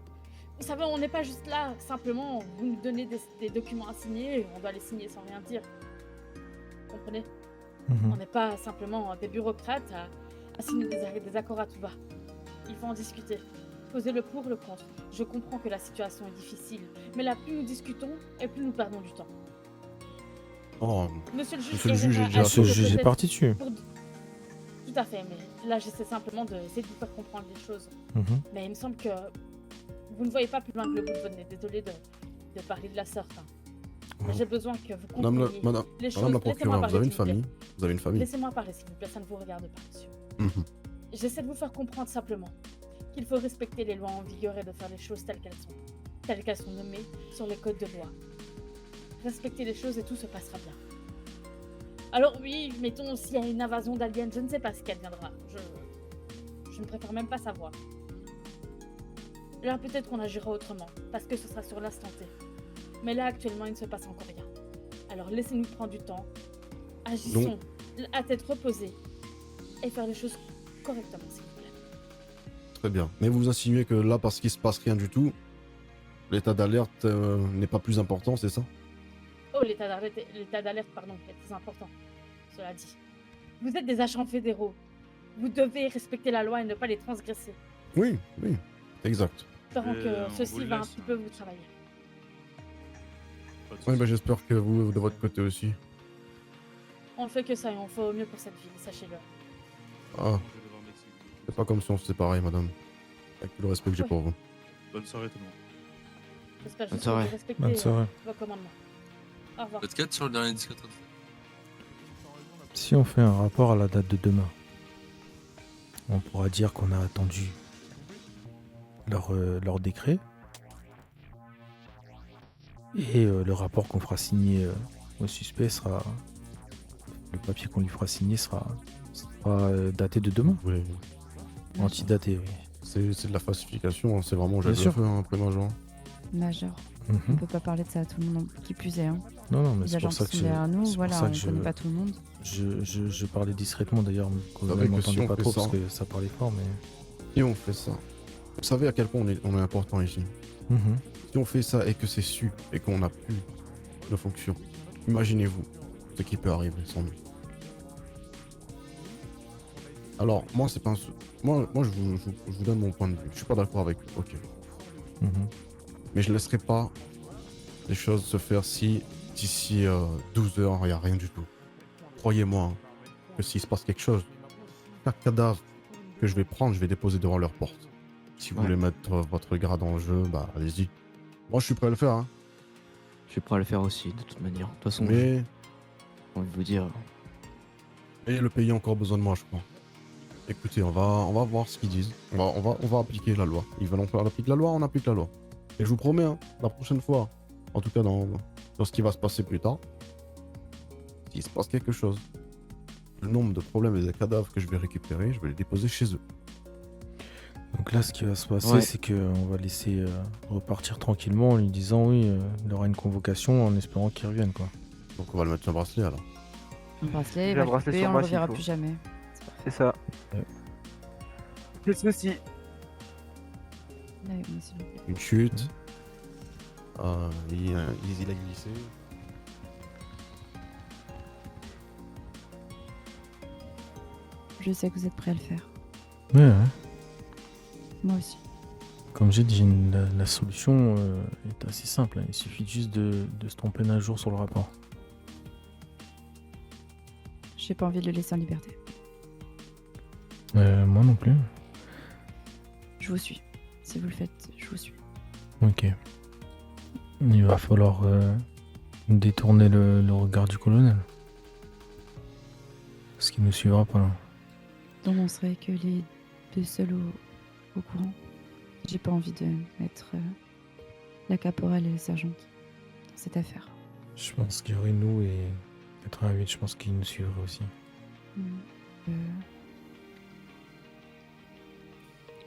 Vous savez, on n'est pas juste là, simplement, vous nous donnez des documents à signer, et on doit les signer sans rien dire. Vous comprenez? Mhm. On n'est pas simplement des bureaucrates à signer des accords à tout va. Il faut en discuter. Poser le pour, le contre. Je comprends que la situation est difficile, mais là, plus nous discutons, et plus nous perdons du temps. Oh, Monsieur le juge, Monsieur le juge est Herrera déjà a Ce dit que juge est peut-être parti dessus. pour- Tout à fait, mais là, j'essaie simplement d'essayer de vous faire comprendre les choses. Mhm. Mais il me semble que vous ne voyez pas plus loin que le bout de votre nez. Désolé de parler de la sorte. Hein. Mais j'ai besoin que vous madame la, compreniez madame, les choses. madame la Laissez-moi procureure, vous parler, avez une s'il vous plaît. famille? Vous avez une famille? Laissez-moi parler, s'il vous plaît. Ça ne vous regarde pas, monsieur. Mhm. J'essaie de vous faire comprendre simplement qu'il faut respecter les lois en vigueur et de faire les choses telles qu'elles sont nommées sur les codes de loi. Respectez les choses et tout se passera bien. Alors oui, mettons s'il y a une invasion d'aliens, je ne sais pas ce qu'elle viendra. Je ne préfère même pas savoir. Là, peut-être qu'on agira autrement, parce que ce sera sur l'instant T. Mais là, actuellement, il ne se passe encore rien. Alors laissez-nous prendre du temps. Agissons à tête reposée et faire les choses correctement, s'il vous plaît. Très bien. Mais vous insinuez que là, parce qu'il se passe rien du tout, l'état d'alerte n'est pas plus important, c'est ça? Oh, l'état d'alerte, pardon, est très important. Cela dit. Vous êtes des agents fédéraux. Vous devez respecter la loi et ne pas les transgresser. Oui, oui, exact. Espérons on que vous ceci le va un laisse. petit peu vous travailler. Pas de Oui, soucis. j'espère que vous, de votre côté aussi. On ne fait que ça et on fait au mieux pour cette ville, sachez-le. Ah, Je vais devoir me laisser. c'est pas comme si on se séparait, madame. Avec tout le respect que j'ai pour vous. Bonne soirée tout le monde. J'espère Bonne juste que soirée. vous respectez Bonne soirée. vos commandements. Au revoir. Votre 4 sur le dernier disque. Si on fait un rapport à la date de demain, on pourra dire qu'on a attendu leur décret. Et le rapport qu'on fera signer au suspect sera... Le papier qu'on lui fera signer sera daté de demain. Oui, Antidaté, oui. c'est de la falsification, hein, c'est vraiment Bien j'ai sûr. le feu hein, après major. Major. On Mhm. peut pas parler de ça à tout le monde, qui plus est. Hein. Non, non, mais Les c'est agents pour ça qui que sont derrière nous, c'est pour voilà, ça on que ne connaît pas tout le monde. je parlais discrètement d'ailleurs, qu'on ne savez que si m'entendait on pas fait trop ça- parce que ça parlait fort, mais... Si on fait ça, vous savez à quel point on est important ici. Mhm. Si on fait ça et que c'est su et qu'on n'a plus de fonction, imaginez-vous ce qui peut arriver sans nous. Alors, moi, c'est pas un moi je vous donne mon point de vue. Je suis pas d'accord avec vous, ok. Mhm. Mais je laisserai pas les choses se faire si d'ici 12 heures, il n'y a rien du tout. Croyez-moi hein, que s'il se passe quelque chose, chaque cadavre que je vais prendre, je vais déposer devant leur porte. Si vous Ouais. voulez mettre votre grade en jeu, bah allez-y. Moi, je suis prêt à le faire, hein. Je suis prêt à le faire aussi, de toute manière. De toute façon, Mais, j'ai envie de vous dire. mais le pays a encore besoin de moi, je crois. Écoutez, on va voir ce qu'ils disent. On va appliquer la loi. Ils veulent qu'on applique la loi, on applique la loi. Et je vous promets, hein, la prochaine fois, en tout cas dans ce qui va se passer plus tard, s'il se passe quelque chose, le nombre de problèmes et de cadavres que je vais récupérer, je vais les déposer chez eux. Donc là, ce qui va se passer, Ouais. c'est qu'on va laisser repartir tranquillement en lui disant oui, il aura une convocation en espérant qu'il revienne, quoi. Donc on va le mettre sur un bracelet alors. Un bracelet, J'ai il va un le bracelet couper, sur on moi le s'il reverra faut. plus jamais. C'est ça. Ouais. Quel souci. Ouais, moi, s'il vous plaît. Une chute, Il a glissé. Je sais que vous êtes prêts à le faire. Ouais. Moi aussi. Comme j'ai dit, la solution est assez simple, hein. Il suffit juste de se tromper un jour sur le rapport. J'ai pas envie de le laisser en liberté. Moi non plus. Je vous suis. Si vous le faites, je vous suis. Ok. Il va falloir détourner le regard du colonel. Parce qu'il ne nous suivra pas là. Donc on serait que les deux seuls au courant. J'ai pas envie de mettre la caporale et la sergente dans cette affaire. Je pense qu'il y aurait nous et 88, je pense qu'il nous suivrait aussi.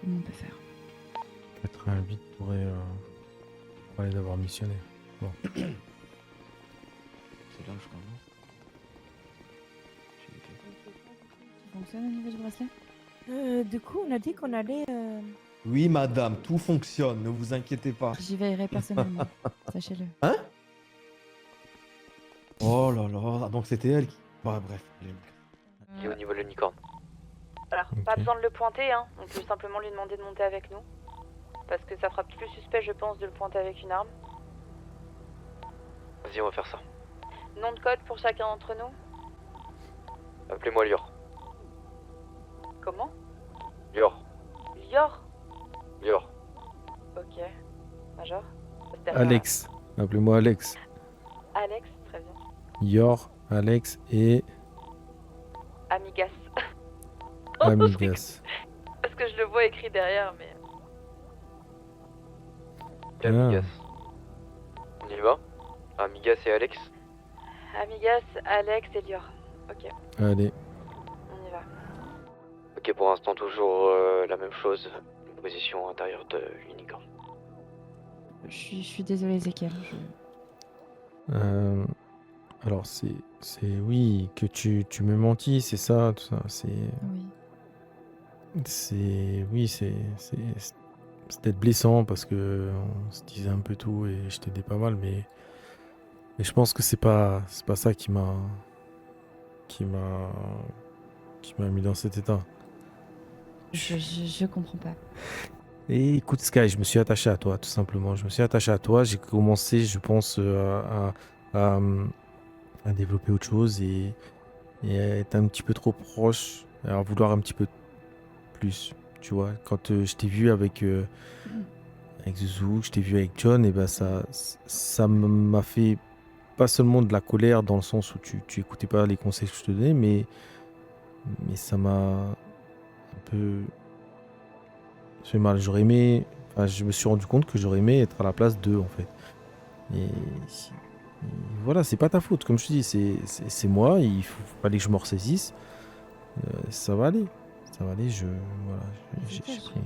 Comment on peut faire? 88 pourrait parler d'avoir missionné. Bon. C'est là, je crois, non? Ça fonctionne au niveau du bracelet? Du coup, on a dit qu'on allait. Oui, madame, tout fonctionne, ne vous inquiétez pas. J'y veillerai personnellement, sachez-le. Hein? Oh là là, donc c'était elle qui... Bah bref. Il est au niveau de l'unicorne. Alors, Ok. pas besoin de le pointer, hein. On peut simplement lui demander de monter avec nous. Parce que ça fera plus suspect, je pense, de le pointer avec une arme. Vas-y, on va faire ça. Nom de code pour chacun d'entre nous. Appelez-moi Lior. Comment? Lior. Lior. Lior. Ok. Major. Alex. Appelez-moi Alex. Alex, très bien. Yor, Alex et Amigas. Amigas. Parce que je le vois écrit derrière, mais... Amigas. On y va? Amigas et Alex? Amigas, Alex et Lior. Ok, Allez. on y va. Ok, pour l'instant, toujours la même chose. Position intérieure de l'unicorne. Je suis désolée, Ezekiel. Alors c'est oui que tu m'as menti, c'est ça, tout ça. Oui. C'était blessant parce que on se disait un peu tout et je t'aidais pas mal, mais je pense que c'est pas ça qui m'a mis dans cet état. Je comprends pas. Et écoute Sky, je me suis attaché à toi tout simplement. Je me suis attaché à toi. J'ai commencé, je pense, à développer autre chose et à être un petit peu trop proche, à vouloir un petit peu plus. Tu vois, quand je t'ai vu avec Zouzou, que je t'ai vu avec John, et ben ça m'a fait pas seulement de la colère dans le sens où tu écoutais pas les conseils que je te donnais, mais ça m'a un peu fait mal. J'aurais aimé, enfin, je me suis rendu compte que j'aurais aimé être à la place d'eux en fait. Et voilà, c'est pas ta faute, comme je te dis, c'est moi, il fallait que je me ressaisisse. Ça va aller, voilà, j'ai C'est ça, pris.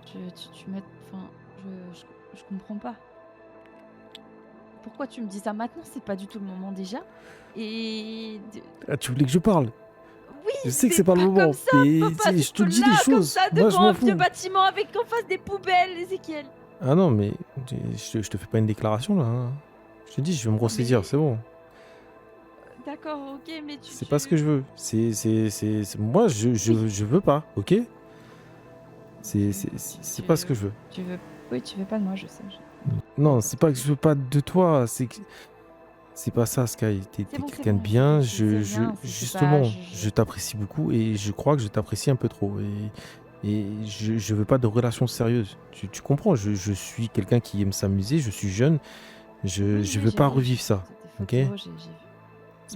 Tu m'as... Enfin, je comprends pas. Pourquoi tu me dis ça maintenant? C'est pas du tout le moment déjà. Et... Ah, tu voulais que je parle? Oui, Je sais que c'est pas le moment, comme ça, mais on peut pas tu sais, je te être dis là, les comme choses. ça, Moi, je devant m'en un vieux fous. bâtiment avec en face des poubelles, Ezekiel. Ah non, mais je te fais pas une déclaration là, hein. Je te dis, je vais me ressaisir, Mais- c'est bon. D'accord, ok, mais C'est pas ce que je veux. Moi, je veux pas, ok? C'est pas ce que je veux. Tu veux... Oui, tu veux pas de moi, je sais. Non, c'est pas que je veux pas de toi, c'est que c'est pas ça, Sky. T'es C'est bon, quelqu'un de c'est bien. bon, c'est bien, c'est Justement, pas- je t'apprécie beaucoup et je crois que je t'apprécie un peu trop. Et je veux pas de relation sérieuse. Tu comprends? Je suis quelqu'un qui aime s'amuser. Je suis jeune. Je veux pas revivre ça. Ok?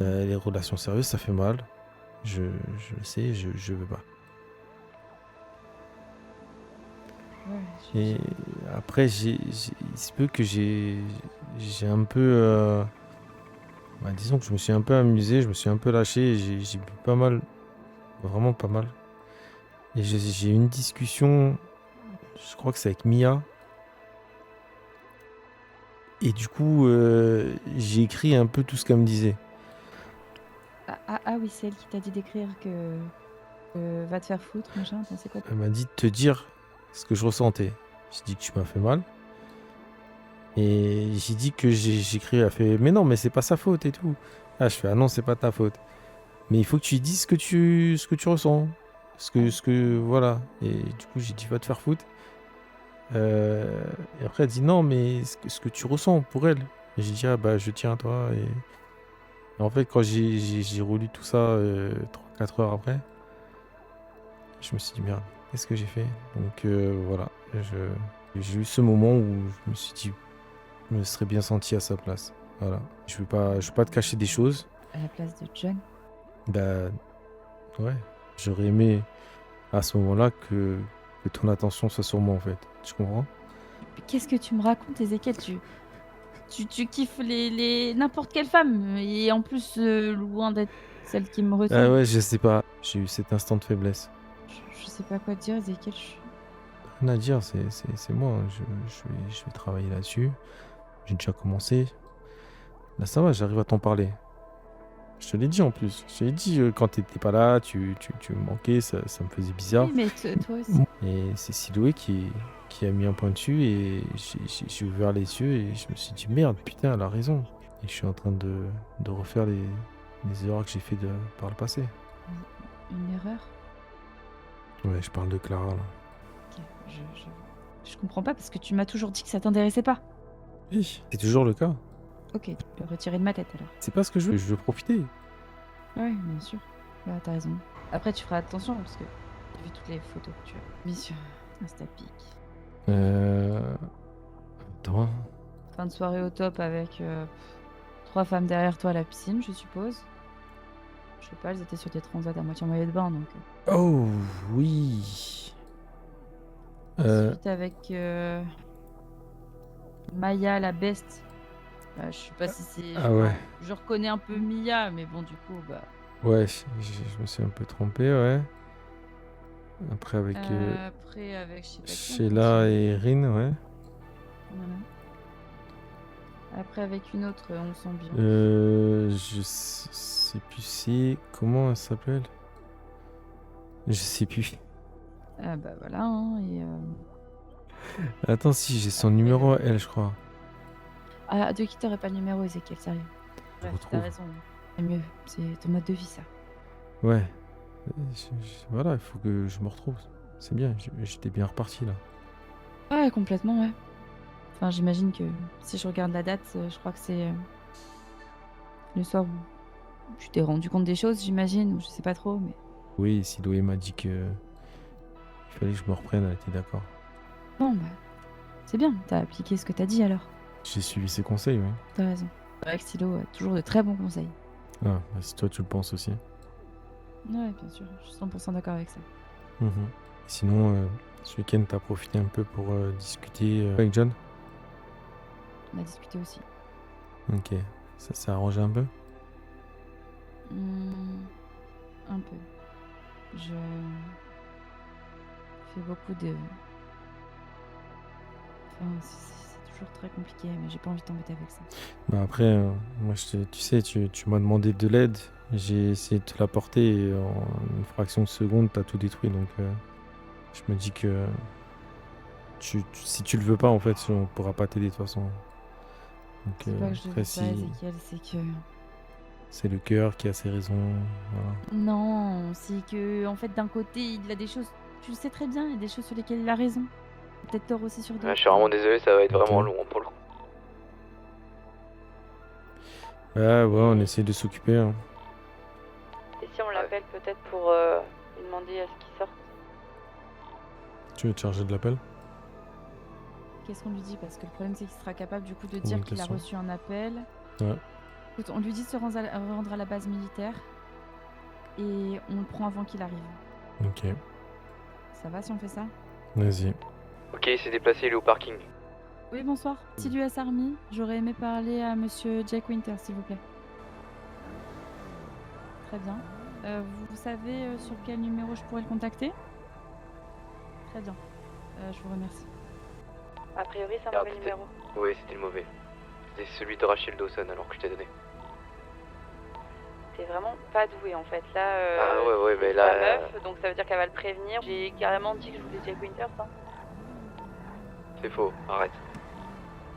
Les relations sérieuses, ça fait mal. Je le sais. Je veux pas. Et après, il se peut que j'ai un peu... disons que je me suis un peu amusé, je me suis un peu lâché, j'ai bu pas mal, vraiment pas mal. Et j'ai eu une discussion, je crois que c'est avec Mia. Et du coup, j'ai écrit un peu tout ce qu'elle me disait. Ah oui, c'est elle qui t'a dit d'écrire que... va te faire foutre, machin, attends, c'est quoi? Elle m'a dit de te dire ce que je ressentais. J'ai dit que tu m'as fait mal. Et j'ai dit que j'ai crié, elle a fait mais non, mais c'est pas sa faute et tout. Ah, je fais ah non, c'est pas ta faute. Mais il faut que tu lui dises ce que tu ressens. Voilà. Et du coup, j'ai dit va te faire foutre. Et après, elle dit non, mais ce que tu ressens pour elle. Et j'ai dit ah bah je tiens à toi. Et en fait, quand j'ai relu tout ça 3-4 heures après, je me suis dit merde, qu'est-ce que j'ai fait? Donc voilà, j'ai eu ce moment où je me suis dit, je me serais bien senti à sa place. Voilà. Je veux pas te cacher des choses. À la place de John. Bah ouais, j'aurais aimé à ce moment-là que ton attention soit sur moi en fait. Tu comprends? Qu'est-ce que tu me racontes, Ezekiel? Tu kiffes les n'importe quelle femme. Et en plus, loin d'être celle qui me Ah ressemble. ouais, je sais pas. J'ai eu cet instant de faiblesse. Je sais pas quoi te dire, Ezekiel. Rien à dire, c'est moi. Je vais travailler là-dessus. J'ai déjà commencé. Là, ça va, j'arrive à t'en parler. Je te l'ai dit en plus. Je te l'ai dit quand t'étais pas là, tu me manquais, ça me faisait bizarre. Oui, mais toi aussi. Et c'est Siloé qui a mis un point dessus et j'ai ouvert les yeux et je me suis dit merde, putain, elle a raison. Et je suis en train de refaire les erreurs que j'ai fait par le passé. Une erreur? Ouais, je parle de Clara là. Ok, je comprends pas parce que tu m'as toujours dit que ça t'intéressait pas. Oui, c'est toujours le cas. Ok, tu peux retirer de ma tête alors. C'est pas ce que je veux profiter. Ouais, bien sûr. Bah, t'as raison. Après, tu feras attention parce que j'ai vu toutes les photos que tu as mises sur Instapic. Attends. Fin de soirée au top avec 3 femmes derrière toi à la piscine, je suppose. Je sais pas, elles étaient sur des transats à moitié en maillot de bain donc. Oh oui. Ensuite avec Maya la best. Je sais pas si c'est. Ah ouais. Je reconnais un peu Mia, mais bon, du coup, bah. Ouais, je me suis un peu trompé, ouais. Après avec Après avec je sais pas qui, Sheila et Rin, ouais. Voilà. Après avec une autre, on sent bien. Je sais plus si. Comment elle s'appelle? Je sais plus. Ah bah voilà, hein, et. Attends, si, j'ai son numéro à elle, je crois. Ah, de qui t'aurais pas le numéro, Ezekiel, sérieux. Bref, t'as retrouve. raison. C'est mieux, c'est ton mode de vie, ça. Ouais. Voilà, il faut que je me retrouve. C'est bien, j'étais bien reparti là. Ouais, complètement, ouais. Enfin, j'imagine que si je regarde la date, je crois que c'est le soir où tu t'es rendu compte des choses, j'imagine, ou je sais pas trop, mais. Oui, Siloé m'a dit que il fallait que je me reprenne, elle était d'accord. Bon, bah. C'est bien, t'as appliqué ce que t'as dit alors. J'ai suivi ses conseils, oui. T'as raison. C'est vrai que Silo a toujours de très bons conseils. Ah, bah, si toi tu le penses aussi. Ouais, bien sûr, je suis 100% d'accord avec ça. Mhm. Sinon, ce week-end, t'as profité un peu pour discuter avec John? On a discuté aussi. Ok. Ça s'est arrangé un peu? Un peu. Je fais beaucoup de. Enfin, c'est toujours très compliqué, mais j'ai pas envie de t'embêter avec ça. Bah après, moi, tu sais, tu m'as demandé de l'aide. J'ai essayé de te l'apporter et en une fraction de seconde, t'as tout détruit. Donc, je me dis que si tu le veux pas, en fait, on pourra pas t'aider de toute façon. Donc, C'est pas que je veux après, pas, Ezekiel, c'est que. c'est le cœur qui a ses raisons. Voilà. Non, c'est que, en fait, d'un côté, il a des choses. Tu le sais très bien, il y a des choses sur lesquelles il a raison. Peut-être tort aussi sur d'autres. Je suis vraiment désolé, ça va être vraiment Ok. long pour le coup. Ouais, on essaie de s'occuper. Hein. Et si on l'appelle peut-être pour lui demander à ce qu'il sorte? Tu veux te charger de l'appel? Qu'est-ce qu'on lui dit? Parce que le problème, c'est qu'il sera capable du coup de dire qu'il a Communication. reçu un appel. Ouais. Écoute, on lui dit de se rendre à la base militaire. Et on le prend avant qu'il arrive. Ok. Ça va si on fait ça? Vas-y. Ok, il s'est déplacé, il est au parking. Oui, bonsoir. Si l'US Army, j'aurais aimé parler à monsieur Jack Winter, s'il vous plaît. Très bien. Vous savez sur quel numéro je pourrais le contacter? Très bien. Je vous remercie. A priori, c'est un Ah, mauvais c'était- numéro. Oui, c'était le mauvais. C'était celui de Rachel Dawson alors que je t'ai donné. T'es vraiment pas doué en fait. Là, Ah ouais, c'est mais sa là, meuf, donc ça veut dire qu'elle va le prévenir. J'ai carrément dit que je voulais Jack Winters, hein. c'est faux, arrête.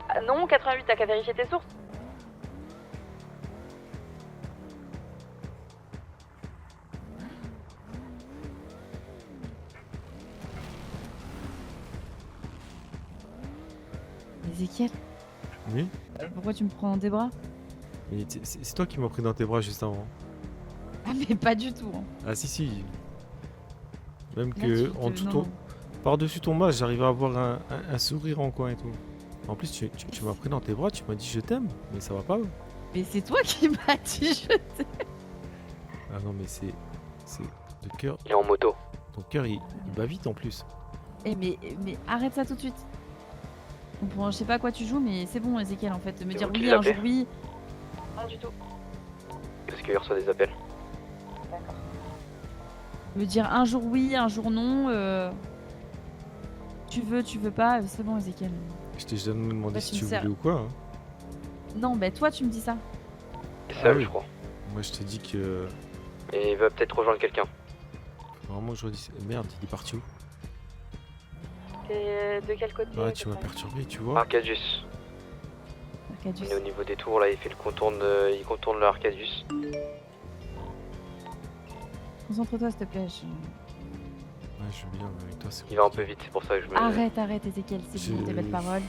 Ah Non, 88, t'as qu'à vérifier tes sources. Ezekiel, Oui. pourquoi tu me prends dans tes bras? Mais c'est toi qui m'as pris dans tes bras juste avant. Ah mais pas du tout. Hein. Ah si si. Même Là, que tu en te- dessous non. par-dessus ton masque, j'arrivais à avoir un sourire en coin et tout. En plus, tu m'as pris dans tes bras, tu m'as dit je t'aime, mais ça va pas. Mais c'est toi qui m'as dit je t'aime. Ah non, mais c'est le cœur. Il est en moto. Ton cœur, il bat vite en plus. Eh mais arrête ça tout de suite. Je comprends, je sais pas à quoi tu joues, mais c'est bon Ezekiel en fait. Me C'est dire vous qui oui un jour l'appelez oui. Non, du tout. Parce qu'il reçoit des appels. D'accord. Me dire un jour oui, un jour non. Tu veux pas, c'est bon Ezekiel. Je t'ai jamais demandé Bah, si tu tu me sers- voulais ou quoi. Hein. Non, bah toi tu me dis ça. Il est Ah seul, oui. je crois. Moi, je t'ai dit que Et il va peut-être rejoindre quelqu'un. vraiment je redis. Merde, il est parti où? T'es de quel côté Ah, tu m'as exactement? perturbé, tu vois. Arcadius. Arcadius. Il est au niveau des tours là, il fait le contourne, il contourne le Arcadius. Concentre-toi s'il te plaît. Ouais, je veux bien, mais avec toi, c'est Il va un peu compliqué. vite, c'est pour ça que je me. Arrête Ezekiel, c'est bon, Je- tes belles paroles.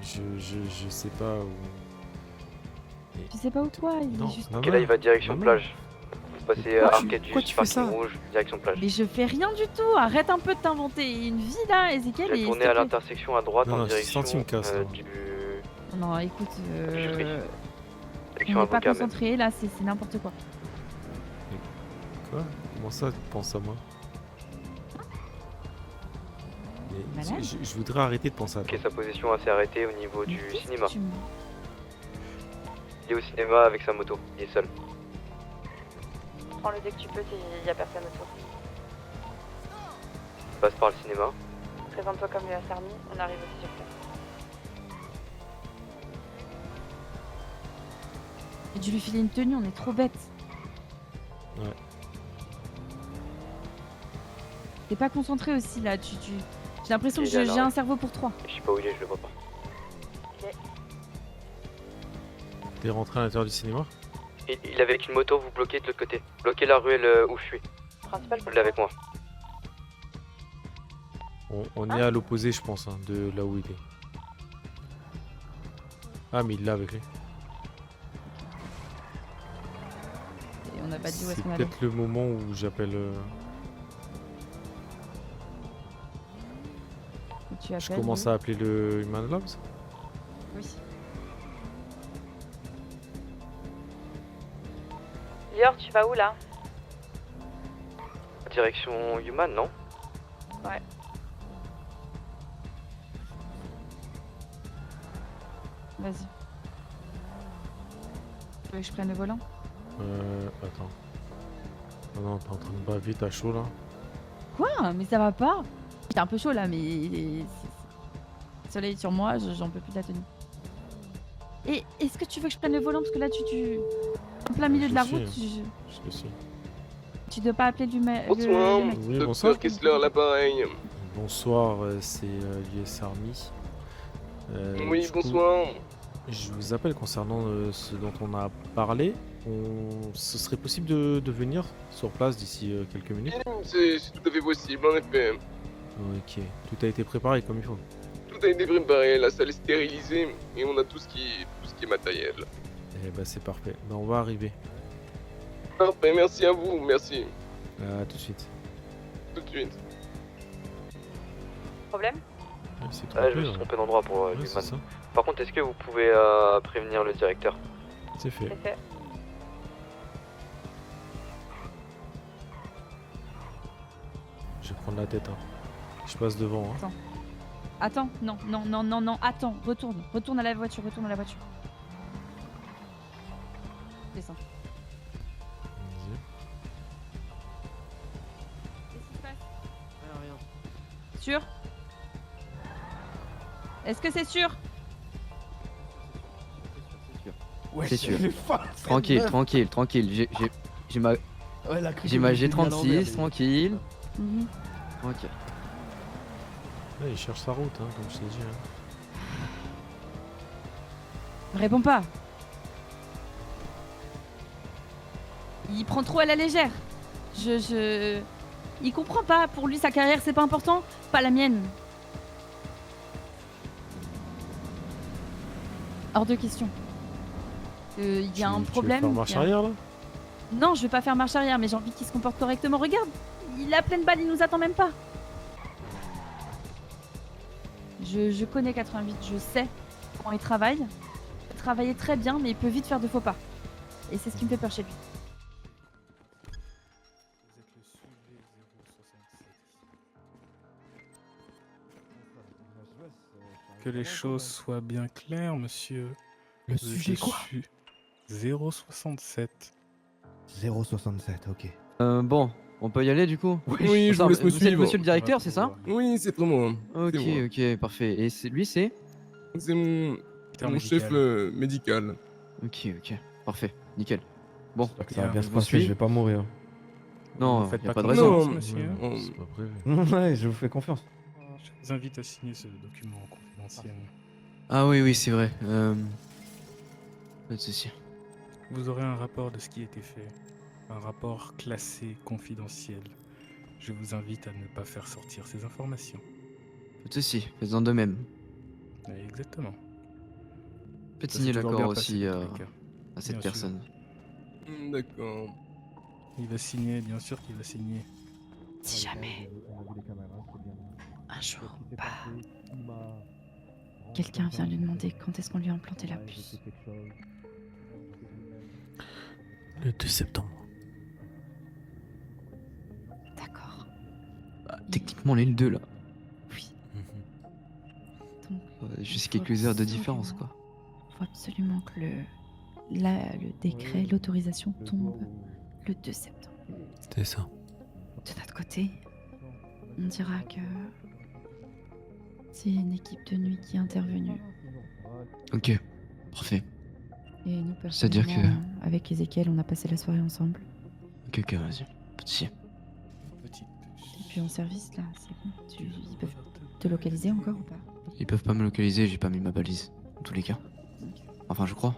Je sais pas où. Tu sais pas où quoi, il Non, est juste. non, Ok, là il va direction non. plage. Vous passez Pourquoi Arcadius, pourquoi tu fais parking ça rouge, direction plage. Mais je fais rien du tout, arrête un peu de t'inventer une vie là Ezekiel Il et a s'il tourné te à plaît. l'intersection à droite Non, en non, direction centime-casse, là. du. Non écoute, Bijouterie. on Direction n'est pas avocat même. concentré là, c'est n'importe quoi. Quoi? Comment ça, tu penses à moi? Mais Malade. je voudrais arrêter de penser à toi. Ok, sa position s'est arrêtée au niveau du Mais qu'est-ce que cinéma. tu me- Il est au cinéma avec sa moto, il est seul. Prends-le dès que tu peux s'il y a personne autour. Il passe par le cinéma. Présente-toi comme le Sarmi, on arrive aussi sur place. J'ai dû lui filer une tenue, on est trop bêtes. Ouais. T'es pas concentré aussi là, j'ai l'impression Ok, que il est à j'ai un l'arrêt. cerveau pour trois. Je sais pas où il est, je le vois pas. T'es rentré à l'intérieur du cinéma? Il est avec une moto, vous bloquez de l'autre côté. Bloquez la ruelle où je suis. Principal, Vous l'avez avec moi. On est à l'opposé, je pense, hein, de là où il est. Ah, mais il l'a avec lui. Et on n'a pas dit où est-ce C'est qu'on allait. peut-être le moment où j'appelle. Où tu Je appelles, commence oui. à appeler le Human Labs. Oui. Lior, tu vas où là? Direction Human, non? Ouais. Vas-y. Tu veux que je prenne le volant? Attends. Oh non, t'es en train de baver, t'as chaud là. Quoi? Mais ça va pas. J'ai un peu chaud là, mais soleil sur moi, j'en peux plus de la tenue. Et est-ce que tu veux que je prenne le volant parce que là tu en plein milieu Je de la suis, route, hein. Je le suis. tu dois pas appeler le mec. Oui, bonsoir. Kessler, l'appareil. Bonsoir, c'est l'US Army. Oui, du coup, bonsoir. Je vous appelle concernant ce dont on a parlé. Ce serait possible de venir sur place d'ici quelques minutes? C'est tout à fait possible, en effet. Ok, tout a été préparé comme il faut. Tout a été préparé, la salle est stérilisée et on a tout ce qui est matériel. Eh bah c'est parfait, bah, on va arriver. Parfait, merci à vous, merci. À tout de suite. Tout de suite. Problème? Ouais, c'est Ah, je trompé, me suis là. trompé d'endroit pour Ouais, Human. c'est ça. Par contre, est-ce que vous pouvez prévenir le directeur? C'est fait. C'est fait. Je vais prendre la tête. Hein. Je passe devant. Hein. Attends, non, attends, retourne à la voiture, Descends. Vas-y. Qu'est-ce qui se passe? Rien. Sûr? Est-ce que c'est sûr? C'est sûr. Tranquille. J'ai ma G36, tranquille. Mhm. Tranquille. Ouais, il cherche sa route, hein, comme je t'ai dit. Hein. Réponds pas. Il prend trop à la légère. Il comprend pas. Pour lui, sa carrière, c'est pas important. Pas la mienne. Hors de question. Il y a un problème. Tu veux faire marche il y a- arrière là? Non, je vais pas faire marche arrière, mais j'ai envie qu'il se comporte correctement. Regarde, il a pleine balle, il nous attend même pas. Je connais 88, je sais comment il travaille. Il travaille très bien, mais il peut vite faire de faux pas. Et c'est ce qui me fait peur chez lui. Que les choses soient bien claires, monsieur. Le sujet quoi? 067. 067, ok. Bon, on peut y aller du coup? Oui, je vous laisse me Vous êtes suivre. monsieur le directeur, c'est ça? Oui, c'est pour moi. Ok, C'est moi. ok, parfait. Et lui, c'est? C'est mon Médical. chef médical. Ok, ok, parfait, nickel. Bon, Ça va bien se vous passer, suivez je vais pas mourir. non, Vous faites y a pas pas de confiance, raison. monsieur. Non. C'est pas prévu. Ouais, je vous fais confiance. Je vous invite à signer ce document confidentiel. Ah oui, oui, c'est vrai. Pas de souci. Vous aurez un rapport de ce qui a été fait. Un rapport classé confidentiel. Je vous invite à ne pas faire sortir ces informations. Pas de souci, faites-en de même. Exactement. Faites Ça signer s'est toujours l'accord bien passé aussi dans tous les cas. à cette Bien sûr. personne. D'accord. Il va signer, bien sûr qu'il va signer. Si jamais un jour, quelqu'un vient lui demander quand est-ce qu'on lui a implanté la puce. Le 2 septembre. D'accord. Bah, techniquement, on est le 2 là. Oui. Mhm. Donc, Juste faut quelques heures de absolument- différence, quoi. faut absolument que le décret, l'autorisation tombe le 2 septembre. C'était ça. De notre côté, on dira que c'est une équipe de nuit qui est intervenue. Ok, parfait. Et nous, C'est-à-dire personnellement, avec Ezekiel, on a passé la soirée ensemble. Ok, ok, vas-y. Pas de souci. Petite puce. Et puis en service, là, c'est bon. Ils peuvent te localiser encore ou pas? Ils peuvent pas me localiser, j'ai pas mis ma balise. En tous les cas. Enfin, je crois.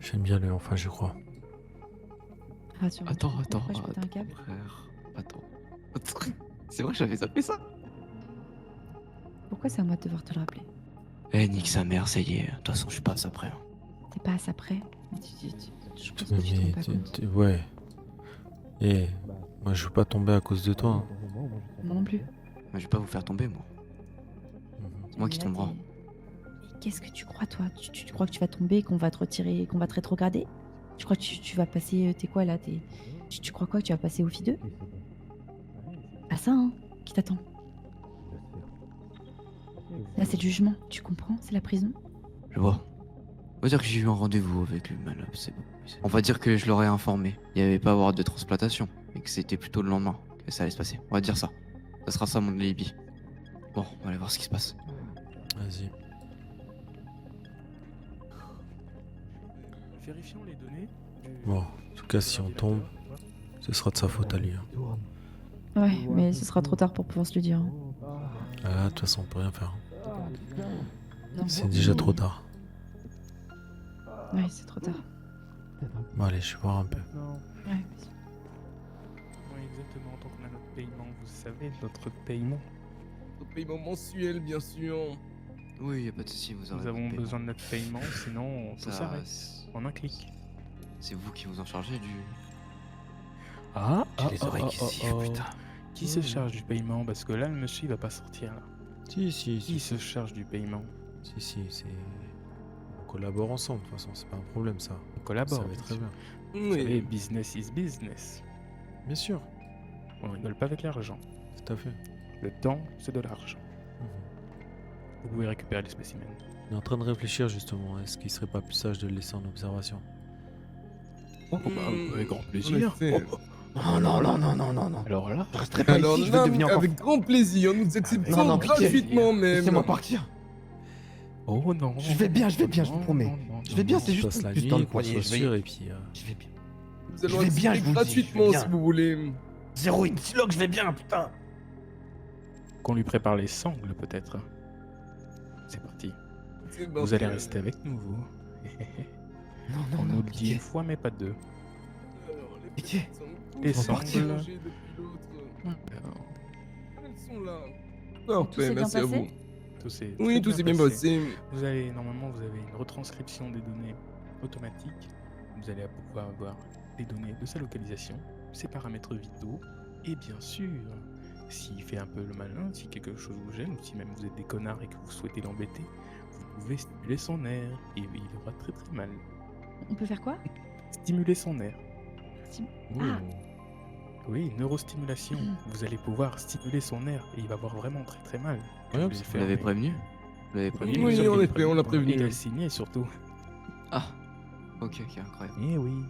J'aime bien le enfin, je crois. Rassure-moi. Attends. Pourquoi je pète un câble? Frère. Attends. C'est vrai que j'avais zappé ça? Pourquoi c'est à moi de devoir te le rappeler? Eh, nique sa mère, ça y est. De toute façon, je suis pas après. Hein. T'es pas à ça près. Je pense que tu te rends Mais pas compte. ouais. Et moi, je veux pas tomber à cause de toi. Hein. Moi non plus. Mais je vais pas vous faire tomber, moi. C'est moi qui Là, tombera. Mais qu'est-ce que tu crois, toi? Tu crois que tu vas tomber, qu'on va te retirer, qu'on va te rétrograder? Tu crois que tu vas passer. T'es quoi là? Tu crois quoi? Que tu vas passer au FI2? Pas ça, hein? Qui t'attend? Là, c'est le jugement. Tu comprends? C'est la prison. Je vois. On va dire que j'ai eu un rendez-vous avec le malade, c'est bon. On va dire que je l'aurais informé. Il n'y avait pas à avoir de transplantation. Et que c'était plutôt le lendemain que ça allait se passer. On va dire ça. Ça sera ça mon alibi. Bon, on va aller voir ce qui se passe. Vas-y. Vérifions les données. Bon, en tout cas, si on tombe, ce sera de sa faute à lui. Hein. Ouais, mais ce sera trop tard pour pouvoir se le dire. Hein. Ah, de toute façon, on peut rien faire. Non. C'est déjà trop tard. Ouais, c'est trop tard. Bon, allez, je vais voir un peu. Ouais. Oui, exactement. Tant qu'on a notre paiement, vous savez, notre paiement. Notre paiement mensuel, bien sûr. Oui, y a pas de souci, vous aurez Nous avons votre paiement. besoin de notre paiement, sinon ça Ça, s'arrête en un clic. C'est vous qui vous en chargez du... Ah, J'ai les oreilles qui sifflent, putain. Qui se charge du paiement? Parce que là, le monsieur, il va pas sortir là. Si, Qui se charge du paiement? Si, c'est... On collabore ensemble, de toute façon, c'est pas un problème, ça. On collabore. Ça va très bien. Vous savez, business is business. Bien sûr. On rigole pas avec l'argent. Tout à fait. Le temps, c'est de l'argent. Vous pouvez récupérer les spécimens. On est en train de réfléchir, justement. Est-ce qu'il serait pas plus sage de le laisser en observation? Oh, bah, avec grand plaisir. Non, non, non, non, non, non, non. Alors là, Je resterai pas Alors ici, je vais là, devenir encore... avec grand plaisir, nous acceptons Non, non, pitié. gratuitement même. Laissez-moi partir. oh non. Je vais bien, je vous promets. Je vais bien, c'est On juste passe la plus nuit, dans le qu'on poignet. soit Je vais sûr, et puis... je vais bien. Nous allons je vais bien, accepter je vous le dis, je vais gratuitement bien. si vous voulez. Zéro Intiloque, je vais bien, putain. Qu'on lui prépare les sangles peut-être. C'est parti. Vous allez rester avec nous, vous. On nous le dit une fois, mais pas deux. Pitié. Et Ils sont partis. semble... Elles sont là. Tout Parfait, s'est bien merci à passé vous. Tout s'est Oui, très tout s'est bien passé. Vous avez normalement une retranscription des données automatique. Vous allez pouvoir avoir les données de sa localisation, ses paramètres vitaux, et bien sûr, s'il fait un peu le malin, si quelque chose vous gêne, ou si même vous êtes des connards et que vous souhaitez l'embêter, vous pouvez stimuler son air, et il aura très très mal. On peut faire quoi? Stimuler son air. Ah, Oui, neurostimulation. Vous allez pouvoir stimuler son air, et il va avoir vraiment très très mal. Je Ouais, vous parce l'ai que fait, vous l'avez mais- prévenu. Vous l'avez prévenu. Oui, vous en avez effet, on l'a prévenu. Et il a signé surtout. Ah, ok, incroyable. Eh oui.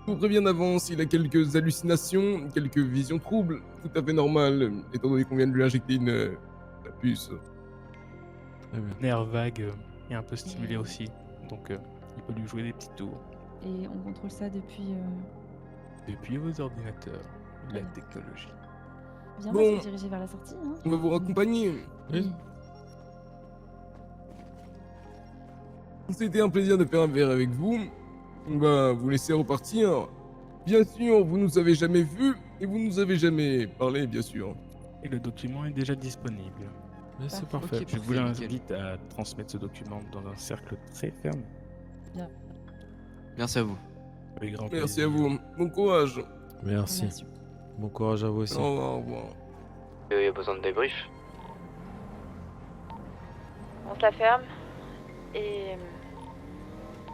Je vous préviens d'avance, il a quelques hallucinations, quelques visions troubles, tout à fait normal, étant donné qu'on vient de lui injecter la puce. Très bien. Nerf vague et un peu stimulé aussi. Donc il peut lui jouer des petits tours. et on contrôle ça depuis. Depuis vos ordinateurs, la technologie. Viens, Bon. on va se diriger vers la sortie. Hein. On va vous raccompagner. Oui. C'était un plaisir de faire un verre avec vous. On va vous laisser repartir. Bien sûr, vous nous avez jamais vus et vous nous avez jamais parlé, bien sûr. Et le document est déjà disponible. Mais c'est Parfait. parfait. Je vous invite à transmettre ce document dans un cercle très ferme. Bien. Merci à vous. Avec grand Merci à plaisir. vous. Bon courage. Merci. Merci. Bon courage à vous aussi. Au revoir. Au revoir. Il y a besoin de débrief. On se la ferme. Et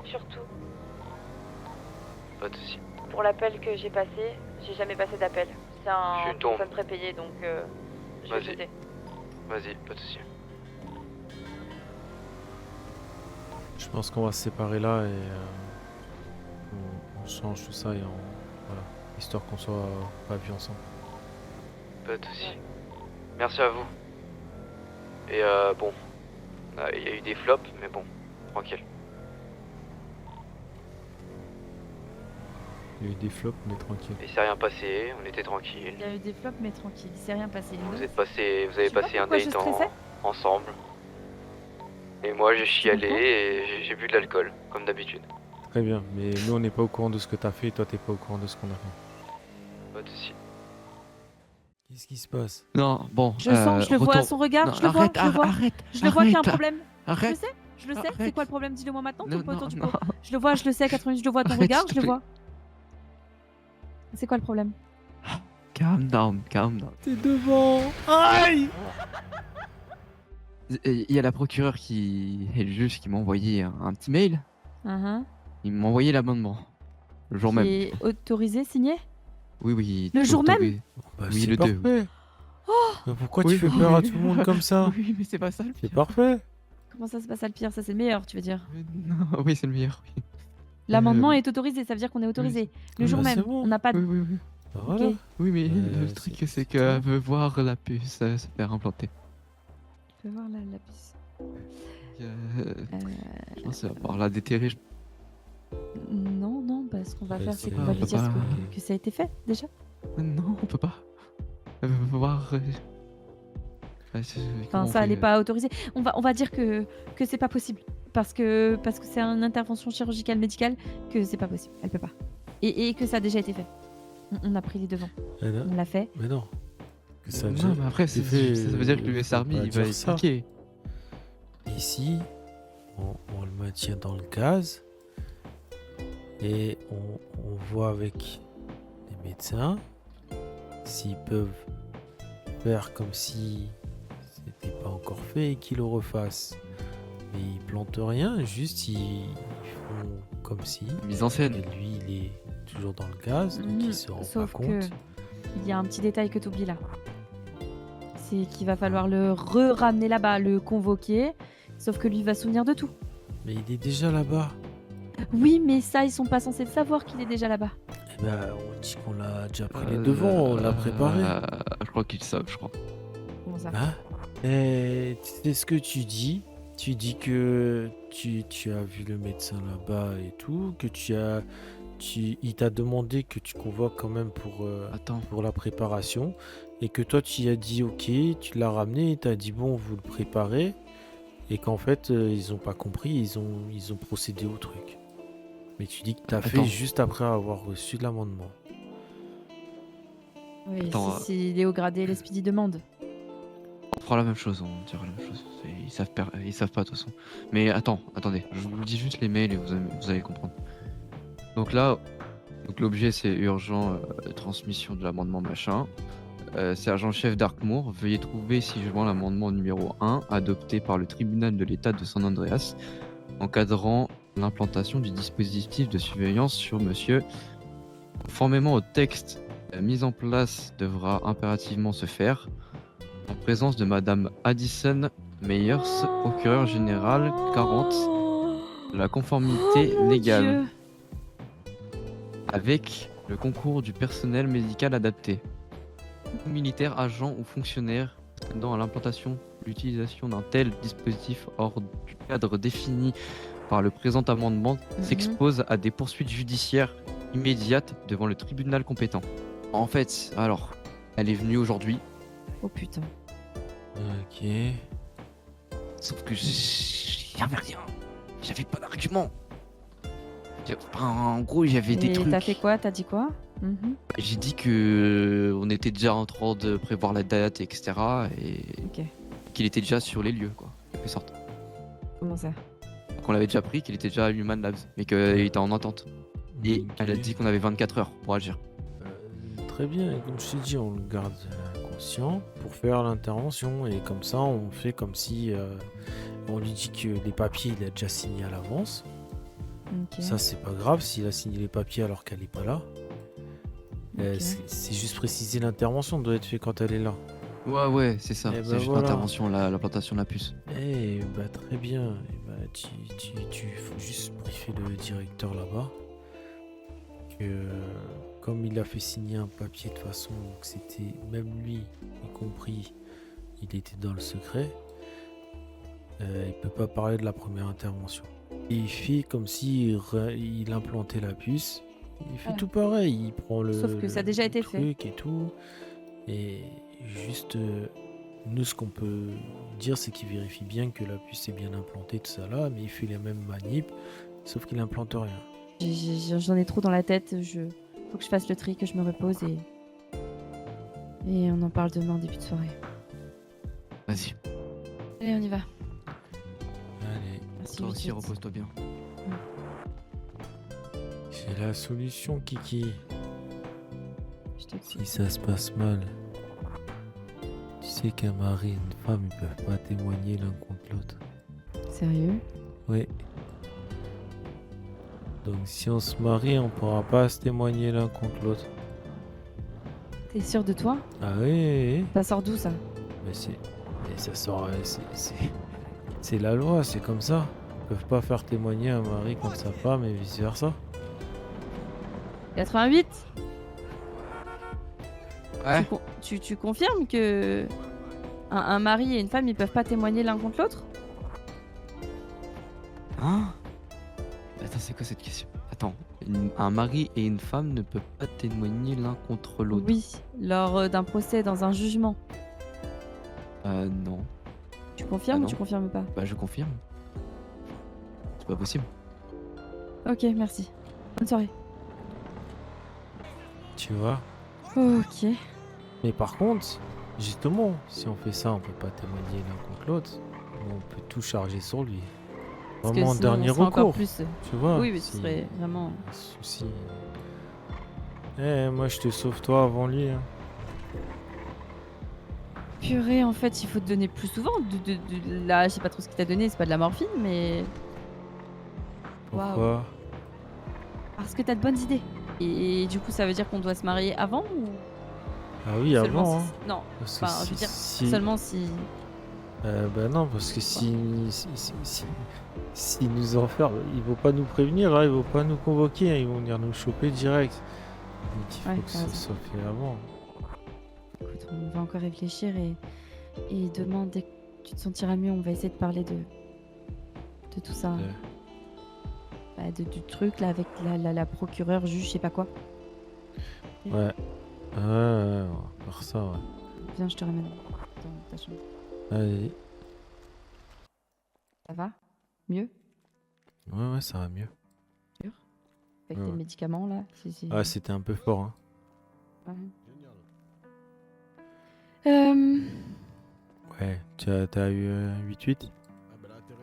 surtout, Pas de soucis. pour l'appel que j'ai passé, j'ai jamais passé d'appel. C'est un Je tombe. téléphone prépayé, donc je vais le Vas-y. jeter. Vas-y, pas de soucis. Je pense qu'on va se séparer là et on change tout ça et voilà, histoire qu'on soit pas vus ensemble. Pas de soucis. Merci à vous. Et bon, il y a eu des flops, mais bon, tranquille. Il y a eu des flops, mais tranquille. Il s'est rien passé, on était tranquille. Il y a eu des flops, mais tranquille, il s'est rien passé. Vous Non, avez Je sais passé pas un pourquoi je date stressais. ensemble. Et moi j'ai chialé Pourquoi et j'ai bu de l'alcool, comme d'habitude. Très bien, mais nous on n'est pas au courant de ce que t'as fait et toi t'es pas au courant de ce qu'on a fait. Pas de soucis. Qu'est-ce qui se passe? Non, bon. Je sens, je le vois à son regard, Non, je le vois, arrête, je le vois. arrête, Je le vois qu'il y a un arrête, problème. arrête. Je le sais, c'est Arrête. quoi le problème? Dis-le-moi maintenant, Non, tourne pas autour non, du non. pot. Je le vois, je le sais, 80 je le vois à ton Arrête, regard, s'il je te le plaît. vois. C'est quoi le problème? Calm down, calm down. T'es devant! Aïe! Il y a la procureure et le juge qui m'ont envoyé un petit mail. Uh-huh. Ils m'ont envoyé l'amendement. Le jour même. Qui est autorisé, signé? Oui, oui. Le tout jour même autorisé. Bah, Oui, c'est le 2. parfait. Mais pourquoi Oui, tu fais oui, peur à oui. tout le monde comme ça? Oui, mais c'est pas ça le C'est pire. parfait. Comment ça, c'est pas ça le pire? Ça, c'est le meilleur, tu veux dire? Non, oui, c'est le meilleur. Oui, L'amendement est autorisé, ça veut dire qu'on est autorisé. Le oui, jour bah, même, c'est bon. on n'a pas de. oui, oui. Bah, voilà. Ok. Oui, mais Euh, le truc, c'est- c'est qu'elle veut voir la puce se faire implanter. Je peux voir la puce. Je pense que par la déterrer. Non, non, bah, ce qu'on va Ouais, faire, c'est c'est- qu'on va lui on dire peut pas. que ça a été fait, déjà. Non, on peut pas. Elle veut voir. Enfin, ça, elle n'est pas autorisée. On va dire que c'est pas possible. Parce que c'est une intervention chirurgicale médicale, que c'est pas possible. Elle peut pas. Et que ça a déjà été fait. On a pris les devants. Mais non. On l'a fait. Mais non. Que ça a Non, déjà mais après, été ça fait, veut dire que le faut SRMI, pas il va dire être ça. niqué. Ici, on le maintient dans le gaz et on voit avec les médecins s'ils peuvent faire comme si c'était pas encore fait et qu'ils le refassent. Mais ils plantent rien, juste ils font comme si. Mise en scène. Et lui, il est toujours dans le gaz, donc il se rend pas Sauf compte. que il y a un petit détail que tu oublies là. C'est qu'il va falloir le ramener là-bas, le convoquer. Sauf que lui va se souvenir de tout. Mais il est déjà là-bas. Oui, mais ça, ils sont pas censés le savoir qu'il est déjà là-bas. Eh ben, on dit qu'on l'a déjà pris les devants, on l'a préparé. Je crois qu'ils savent, je crois. Comment ça? Hein? Et tu sais ce que tu dis? Tu dis que tu as vu le médecin là-bas et tout, que il t'a demandé que tu convoques quand même pour la préparation, et que toi tu y as dit ok, tu l'as ramené et t'as dit bon, vous le préparez, et qu'en fait, ils ont pas compris, ils ont procédé au truc. Mais tu dis que t'as fait Attends. juste après avoir reçu l'amendement. Oui, Attends, si Léo Gradé et l'Espidi demande. On fera la même chose, on dira la même chose. Ils savent pas de toute façon. Mais attendez, je vous dis juste les mails et vous allez comprendre. Donc là, l'objet c'est urgent, transmission de l'amendement machin. Sergent-chef Darkmoor, veuillez trouver si je vois l'amendement numéro 1 adopté par le tribunal de l'État de San Andreas encadrant l'implantation du dispositif de surveillance sur monsieur. Conformément au texte, la mise en place devra impérativement se faire en présence de Madame Addison Meyers, procureure générale 40, de la conformité Oh mon légale, Dieu. avec le concours du personnel médical adapté. Tout militaire, agent ou fonctionnaire dans à l'implantation, l'utilisation d'un tel dispositif hors du cadre défini par le présent amendement s'expose à des poursuites judiciaires immédiates devant le tribunal compétent. En fait, alors, elle est venue aujourd'hui, Oh putain. Ok. sauf que j'avais rien. J'avais pas d'argument. En gros, j'avais des Et trucs. t'as fait quoi? T'as dit quoi? Mhm. J'ai dit que on était déjà en train de prévoir la date, etc. Et Ok. qu'il était déjà sur les lieux, quoi. En quelque sorte. Comment ça? Qu'on l'avait déjà pris, qu'il était déjà à Human Labs, mais qu'il était en attente. Et elle a dit qu'on avait 24 heures pour agir. Très bien, comme je t'ai dit, on le garde conscient pour faire l'intervention et comme ça on fait comme si on lui dit que les papiers il a déjà signé à l'avance. Ok. Ça c'est pas grave s'il a signé les papiers alors qu'elle est pas là. Ok. C'est juste préciser l'intervention doit être fait quand elle est là. Ouais, c'est ça. Eh C'est ben juste voilà. l'intervention, l'implantation de la puce. Eh bah très bien. Eh bah, tu faut juste briefer le directeur là-bas que comme il a fait signer un papier de toute façon, donc c'était même lui y compris, il était dans le secret. Il peut pas parler de la première intervention. Et il fait comme si il implantait la puce. Il fait Ouais. tout pareil. Il prend le Sauf que ça a déjà été fait. truc et tout. Et juste nous ce qu'on peut dire c'est qu'il vérifie bien que la puce est bien implantée tout ça là, mais il fait les mêmes manips sauf qu'il implante rien. J'en ai trop dans la tête. Faut que je fasse le tri, que je me repose et on en parle demain en début de soirée. Vas-y. Allez, on y va. Allez, Merci, Toi aussi, Brigitte. repose-toi bien. j'ai la solution Kiki. Je t'écoute. Si ça se passe mal, tu sais qu'un mari et une femme ils peuvent pas témoigner l'un contre l'autre. Sérieux? Oui. Donc si on se marie, on pourra pas se témoigner l'un contre l'autre. T'es sûr de toi? Ah oui. Ça sort d'où ça? Mais ça sort, c'est la loi, c'est comme ça. Ils peuvent pas faire témoigner un mari contre sa femme et vice versa. 88? Ouais. Tu confirmes que un mari et une femme ils peuvent pas témoigner l'un contre l'autre? Hein? Attends, c'est quoi cette question? Attends, un mari et une femme ne peuvent pas témoigner l'un contre l'autre. Oui, lors d'un procès, dans un jugement. Non. Tu confirmes Ah ou non. tu confirmes pas? Bah, je confirme. C'est pas possible. Ok, merci. Bonne soirée. Tu vois. Ok. Mais par contre, justement, si on fait ça, on peut pas témoigner l'un contre l'autre. Mais on peut tout charger sur lui. Parce que Vraiment sinon, dernier on serait encore recours. plus, Tu vois. Oui, mais ce si- serait vraiment. un souci. Eh, moi je te sauve toi avant lui. Hein. Purée, en fait, il faut te donner plus souvent. Là, je sais pas trop ce qu'il t'a donné, c'est pas de la morphine, mais. Waouh. Pourquoi? Parce que t'as de bonnes idées. Et du coup, ça veut dire qu'on doit se marier avant ou Ah oui, seulement avant. si- Hein. Non, Parce que enfin, je veux dire, si- seulement si. Bah non, parce que si nous enferment, ils vont pas nous prévenir, hein, ils vont pas nous convoquer, hein, ils vont venir nous choper direct. Donc il faut Ouais, que t'as ça raison. soit fait avant. Écoute, on va encore réfléchir et demain, dès que tu te sentiras mieux, on va essayer de parler de tout ça. Bah, du truc là avec la procureure, juge, je sais pas quoi. Ouais. Ouais, on va faire ça, ouais. Viens, je te ramène dans ta chambre. Allez. Mieux? Ouais, ça va mieux. Sûr? Avec Ouais, tes ouais. médicaments là? Ah, c'était un peu fort, hein. Ouais. Euh, Ouais, t'as eu 8-8?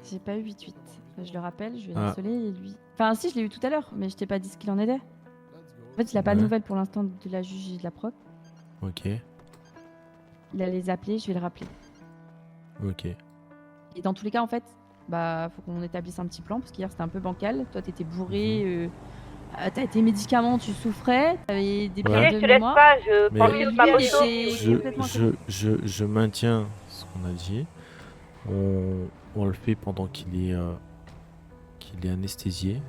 J'ai pas eu 8-8. Je le rappelle, je vais Ah. l'harceler et lui. Enfin, si, je l'ai eu tout à l'heure, mais je t'ai pas dit ce qu'il en était. En fait, il a pas de Ouais. nouvelles pour l'instant de la juge et de la proc. Ok, Il a les appelés, je vais le rappeler. ok. Et dans tous les cas, en fait, bah, faut qu'on établisse un petit plan parce qu'hier c'était un peu bancal. Toi, t'étais bourré, t'as tes médicaments, tu souffrais, t'avais des Ouais. pertes Je de te laisse mémoire. pas, je Mais- prends juste ma Lui, moto. il était complètement à côté. Je maintiens ce qu'on a dit. On le fait pendant qu'il est anesthésié.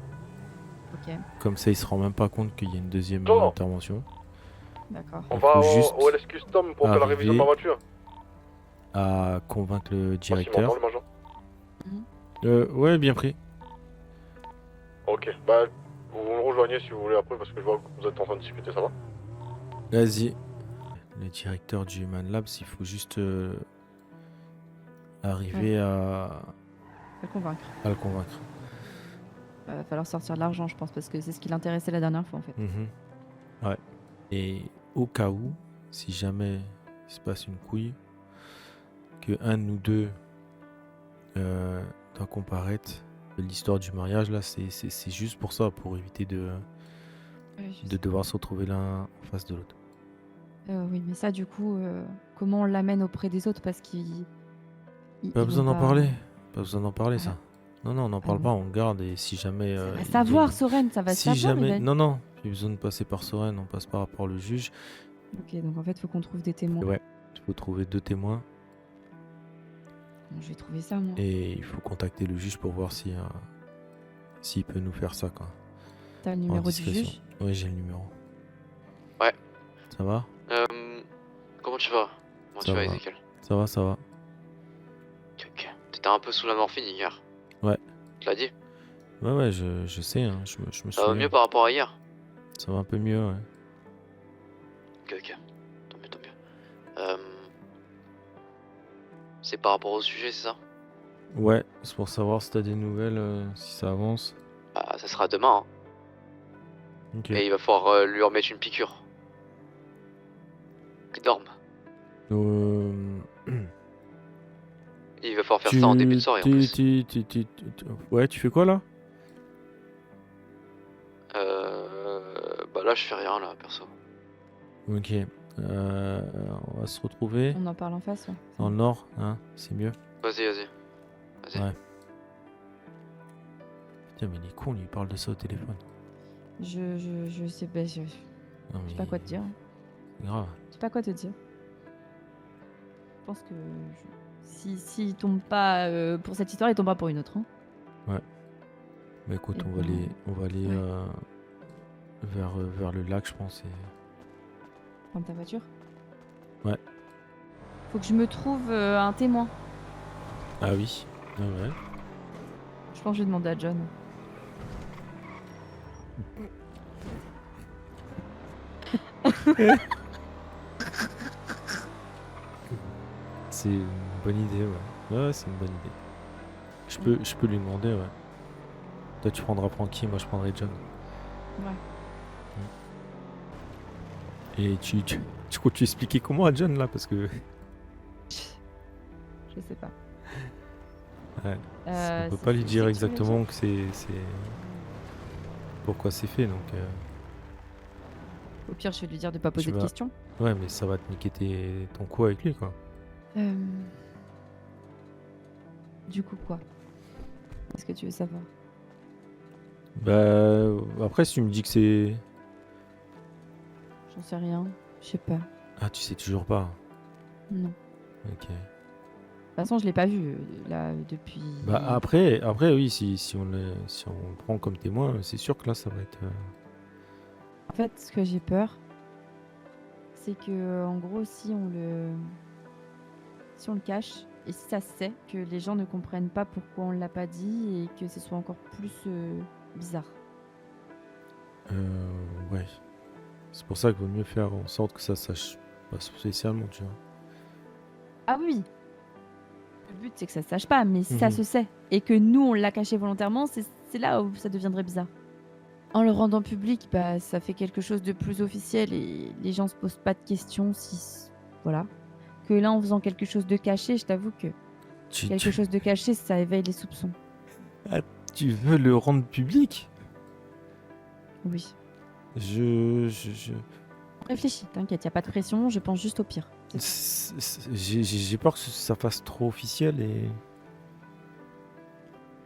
Ok, Comme ça, il se rend même pas compte qu'il y a une deuxième Bon. intervention. d'accord. On Il va faut au juste LS Custom pour faire la révision de ma arriver voiture. à convaincre le Merci, directeur. m'entend, le major. Ouais, bien pris. Ok, bah vous me rejoignez si vous voulez après parce que je vois que vous êtes en train de discuter, ça va? Vas-y. Le directeur du Human Labs, il faut juste arriver à Le convaincre. le convaincre. Va falloir sortir de l'argent, je pense, parce que c'est ce qui l'intéressait la dernière fois, en fait. Ouais. Et au cas où, si jamais il se passe une couille, que un de nous deux doit comparaître, l'histoire du mariage, là, c'est juste pour ça, pour éviter de devoir se retrouver l'un en face de l'autre. Oui, mais ça, du coup, comment on l'amène auprès des autres? Parce qu'ils. Pas ils besoin vont d'en parler. Pas besoin d'en parler, Ah. ça. Non, on n'en parle bon. pas, on le garde et si jamais. Ça va il savoir, vient- Soren, ça va Si savoir. il jamais. va- Non, plus besoin de passer par Soren, on passe par le juge. Ok, donc en fait, faut qu'on trouve des témoins. Ouais, il faut trouver 2 témoins Bon, je vais trouver ça, moi. et il faut contacter le juge pour voir si s'il peut nous faire ça, quoi. T'as le En numéro du discrétion. juge? Oui, j'ai le numéro. Ouais. Ça va? Comment tu vas? Comment tu Ça vas, va. Ezekiel? Ça va, ça va. Ok. T'étais un peu sous la morphine hier. Ouais. Tu l'as dit? Ouais, je sais, hein, je me Ça va souviens. mieux par rapport à hier? Ça va un peu mieux, ouais. Ok. Tant mieux, tant mieux. C'est par rapport au sujet, c'est ça? Ouais, c'est pour savoir si t'as des nouvelles, si ça avance. Bah, ça sera demain, hein. Ok. Et il va falloir lui remettre une piqûre. Qu'il dorme. Il va falloir faire ça en début de soirée en plus. Ouais, tu fais quoi là? Bah là, je fais rien là, perso. Ok. On va se retrouver On en parle en face, ouais. dans le nord, hein, c'est mieux. Vas-y. Ouais. Putain, mais il est con, lui, il parle de ça au téléphone. Je sais pas, je Non, sais pas quoi te dire. C'est grave. Je sais pas quoi te dire. Je pense que s'il tombe pas pour cette histoire, il tombera pour une autre. Hein. Ouais. Bah écoute, Et on va aller ouais. vers le lac, je pense. Et... Prendre ta voiture. Ouais. Faut que je me trouve un témoin. Ah oui. Ah ouais. Je pense que je vais demander à John. C'est une bonne idée, ouais. Ouais, c'est une bonne idée. Je peux lui demander, ouais. Toi, tu prendras Francky, moi, je prendrai John. Ouais. Et tu comptes lui expliquer comment à John, là, parce que... Je sais pas. Ouais. On peut c'est- pas lui c'est- dire c'est- exactement que c'est... Pourquoi c'est fait, donc... Au pire, je vais lui dire de pas poser tu de vas- questions. Ouais, mais ça va te niquer ton coup avec lui, quoi. Du coup, quoi? Qu'est-ce que tu veux savoir? Bah... Après, si tu me dis que c'est... J'en sais rien. Je sais pas. Ah, tu sais toujours pas. Non. Ok. De toute façon, je l'ai pas vu là depuis. Bah après oui, si on le prend comme témoin, c'est sûr que là, ça va être... En fait, ce que j'ai peur, c'est que, en gros, si on le cache et si ça se sait, que les gens ne comprennent pas pourquoi on l'a pas dit et que ce soit encore plus bizarre. Ouais. C'est pour ça qu'il vaut mieux faire en sorte que ça sache pas spécialement, tu vois. Ah oui. Le but, c'est que ça se sache pas, mais si ça Mhm. se sait et que nous, on l'a caché volontairement, c'est là où ça deviendrait bizarre. En le rendant public, bah, ça fait quelque chose de plus officiel et les gens se posent pas de questions si... Voilà. Que là, en faisant quelque chose de caché, je t'avoue que quelque chose de caché, ça éveille les soupçons. Ah, tu veux le rendre public? Oui. Je... Réfléchis, t'inquiète, y a pas de pression, je pense juste au pire. J'ai peur que ça fasse trop officiel et...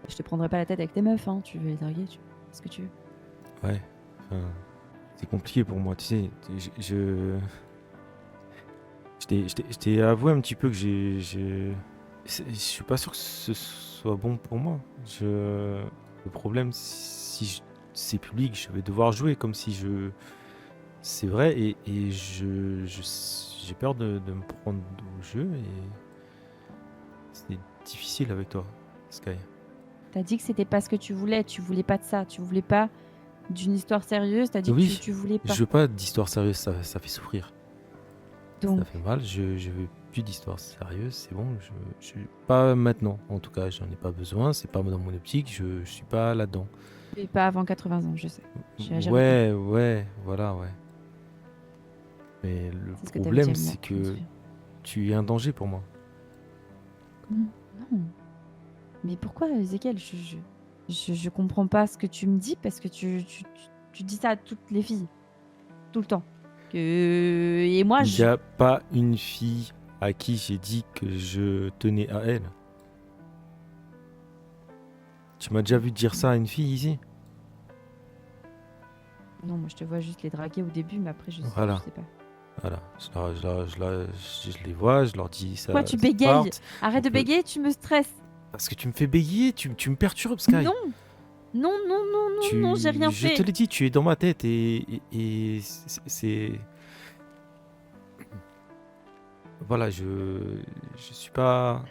Je te prendrai pas la tête avec tes meufs, hein. Tu veux les draguer, tu fais ce que tu veux. Ouais, enfin, c'est compliqué pour moi, tu sais. Je t'ai avoué un petit peu que je suis pas sûr que ce soit bon pour moi. Le problème, si c'est public, je vais devoir jouer comme si je... C'est vrai, et j'ai peur de me prendre au jeu, et c'est difficile avec toi, Sky. T'as dit que c'était pas ce que tu voulais pas de ça, tu voulais pas d'une histoire sérieuse, t'as dit Oui, que tu voulais pas. je veux pas d'histoire sérieuse, ça fait souffrir. Donc, Ça fait mal, je veux plus d'histoire sérieuse, c'est bon, pas maintenant, en tout cas, j'en ai pas besoin, c'est pas dans mon optique, je suis pas là-dedans. et pas avant 80 ans, je sais. Ouais, voilà, ouais. Mais le C'est ce que t'avais problème, dit à moi, c'est je me que souviens. tu es un danger pour moi. Comment? Non. Mais pourquoi, Ezekiel? Je comprends pas ce que tu me dis parce que tu dis ça à toutes les filles. Tout le temps. Et moi, Il n'y a pas une fille à qui j'ai dit que je tenais à elle. Tu m'as déjà vu dire ça à une fille ici? Non, moi je te vois juste les draguer au début, mais après je sais Voilà. pas. Voilà, je les vois, je leur dis ça. Pourquoi tu ça bégayes? parte. Arrête de On peut- bégayer, tu me stresses. Parce que tu me fais bégayer, tu me perturbes, Sky. Non, non, non, non, non, non, j'ai rien Je fait. te l'ai dit, tu es dans ma tête et c'est... Voilà, je suis pas...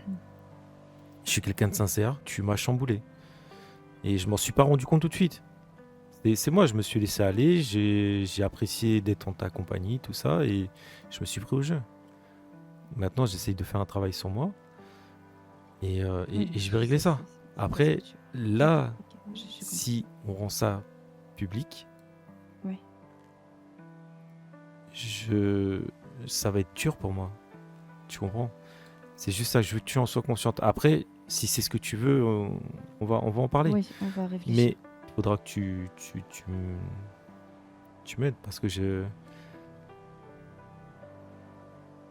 Je suis quelqu'un de sincère, tu m'as chamboulé. Et je m'en suis pas rendu compte tout de suite. C'est moi, je me suis laissé aller, j'ai apprécié d'être en ta compagnie, tout ça, et je me suis pris au jeu. Maintenant, j'essaye de faire un travail sur moi, et je vais régler ça. Après, là, si on rend ça public, Ouais. ça va être dur pour moi. Tu comprends? C'est juste ça, je veux que tu en sois consciente. Après, si c'est ce que tu veux, on va en parler. Oui, on va réfléchir. Mais il faudra que tu m'aides parce que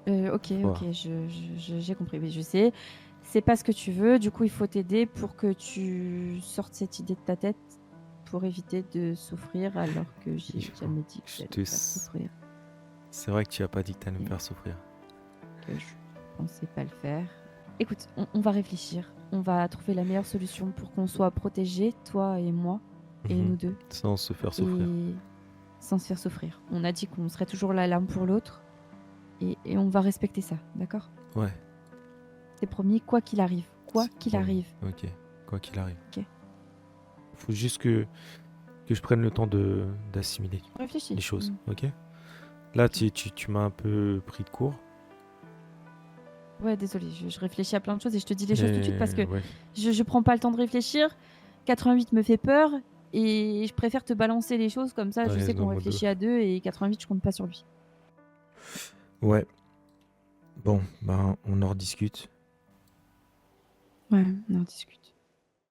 Ok, Voilà. ok, j'ai compris. Mais je sais, c'est pas ce que tu veux. Du coup, il faut t'aider pour que tu sortes cette idée de ta tête pour éviter de souffrir alors que j'ai jamais dit que je j'allais te te faire souffrir. C'est vrai que tu as pas dit que tu allais me faire souffrir. Que je pensais pas le faire. Écoute, on va réfléchir. On va trouver la meilleure solution pour qu'on soit protégés, toi et moi, et Mhm. nous deux. Sans se faire souffrir. Et sans se faire souffrir. On a dit qu'on serait toujours là l'un pour l'autre. Et on va respecter ça, d'accord? Ouais, C'est promis, quoi qu'il arrive. Quoi qu'il promis. arrive. Ok, quoi qu'il arrive. Ok. Faut juste que je prenne le temps d'assimiler Réfléchis. les choses, Mm. ok? Là, tu m'as un peu pris de court. Ouais, désolé, je réfléchis à plein de choses et je te dis les choses tout de suite parce que ouais. je prends pas le temps de réfléchir. 88 me fait peur et je préfère te balancer les choses comme ça. T'as Je sais raison, qu'on moi, réfléchit à deux et 88, je compte pas sur lui. Ouais. Bon, ben, on en rediscute. Ouais, on en discute.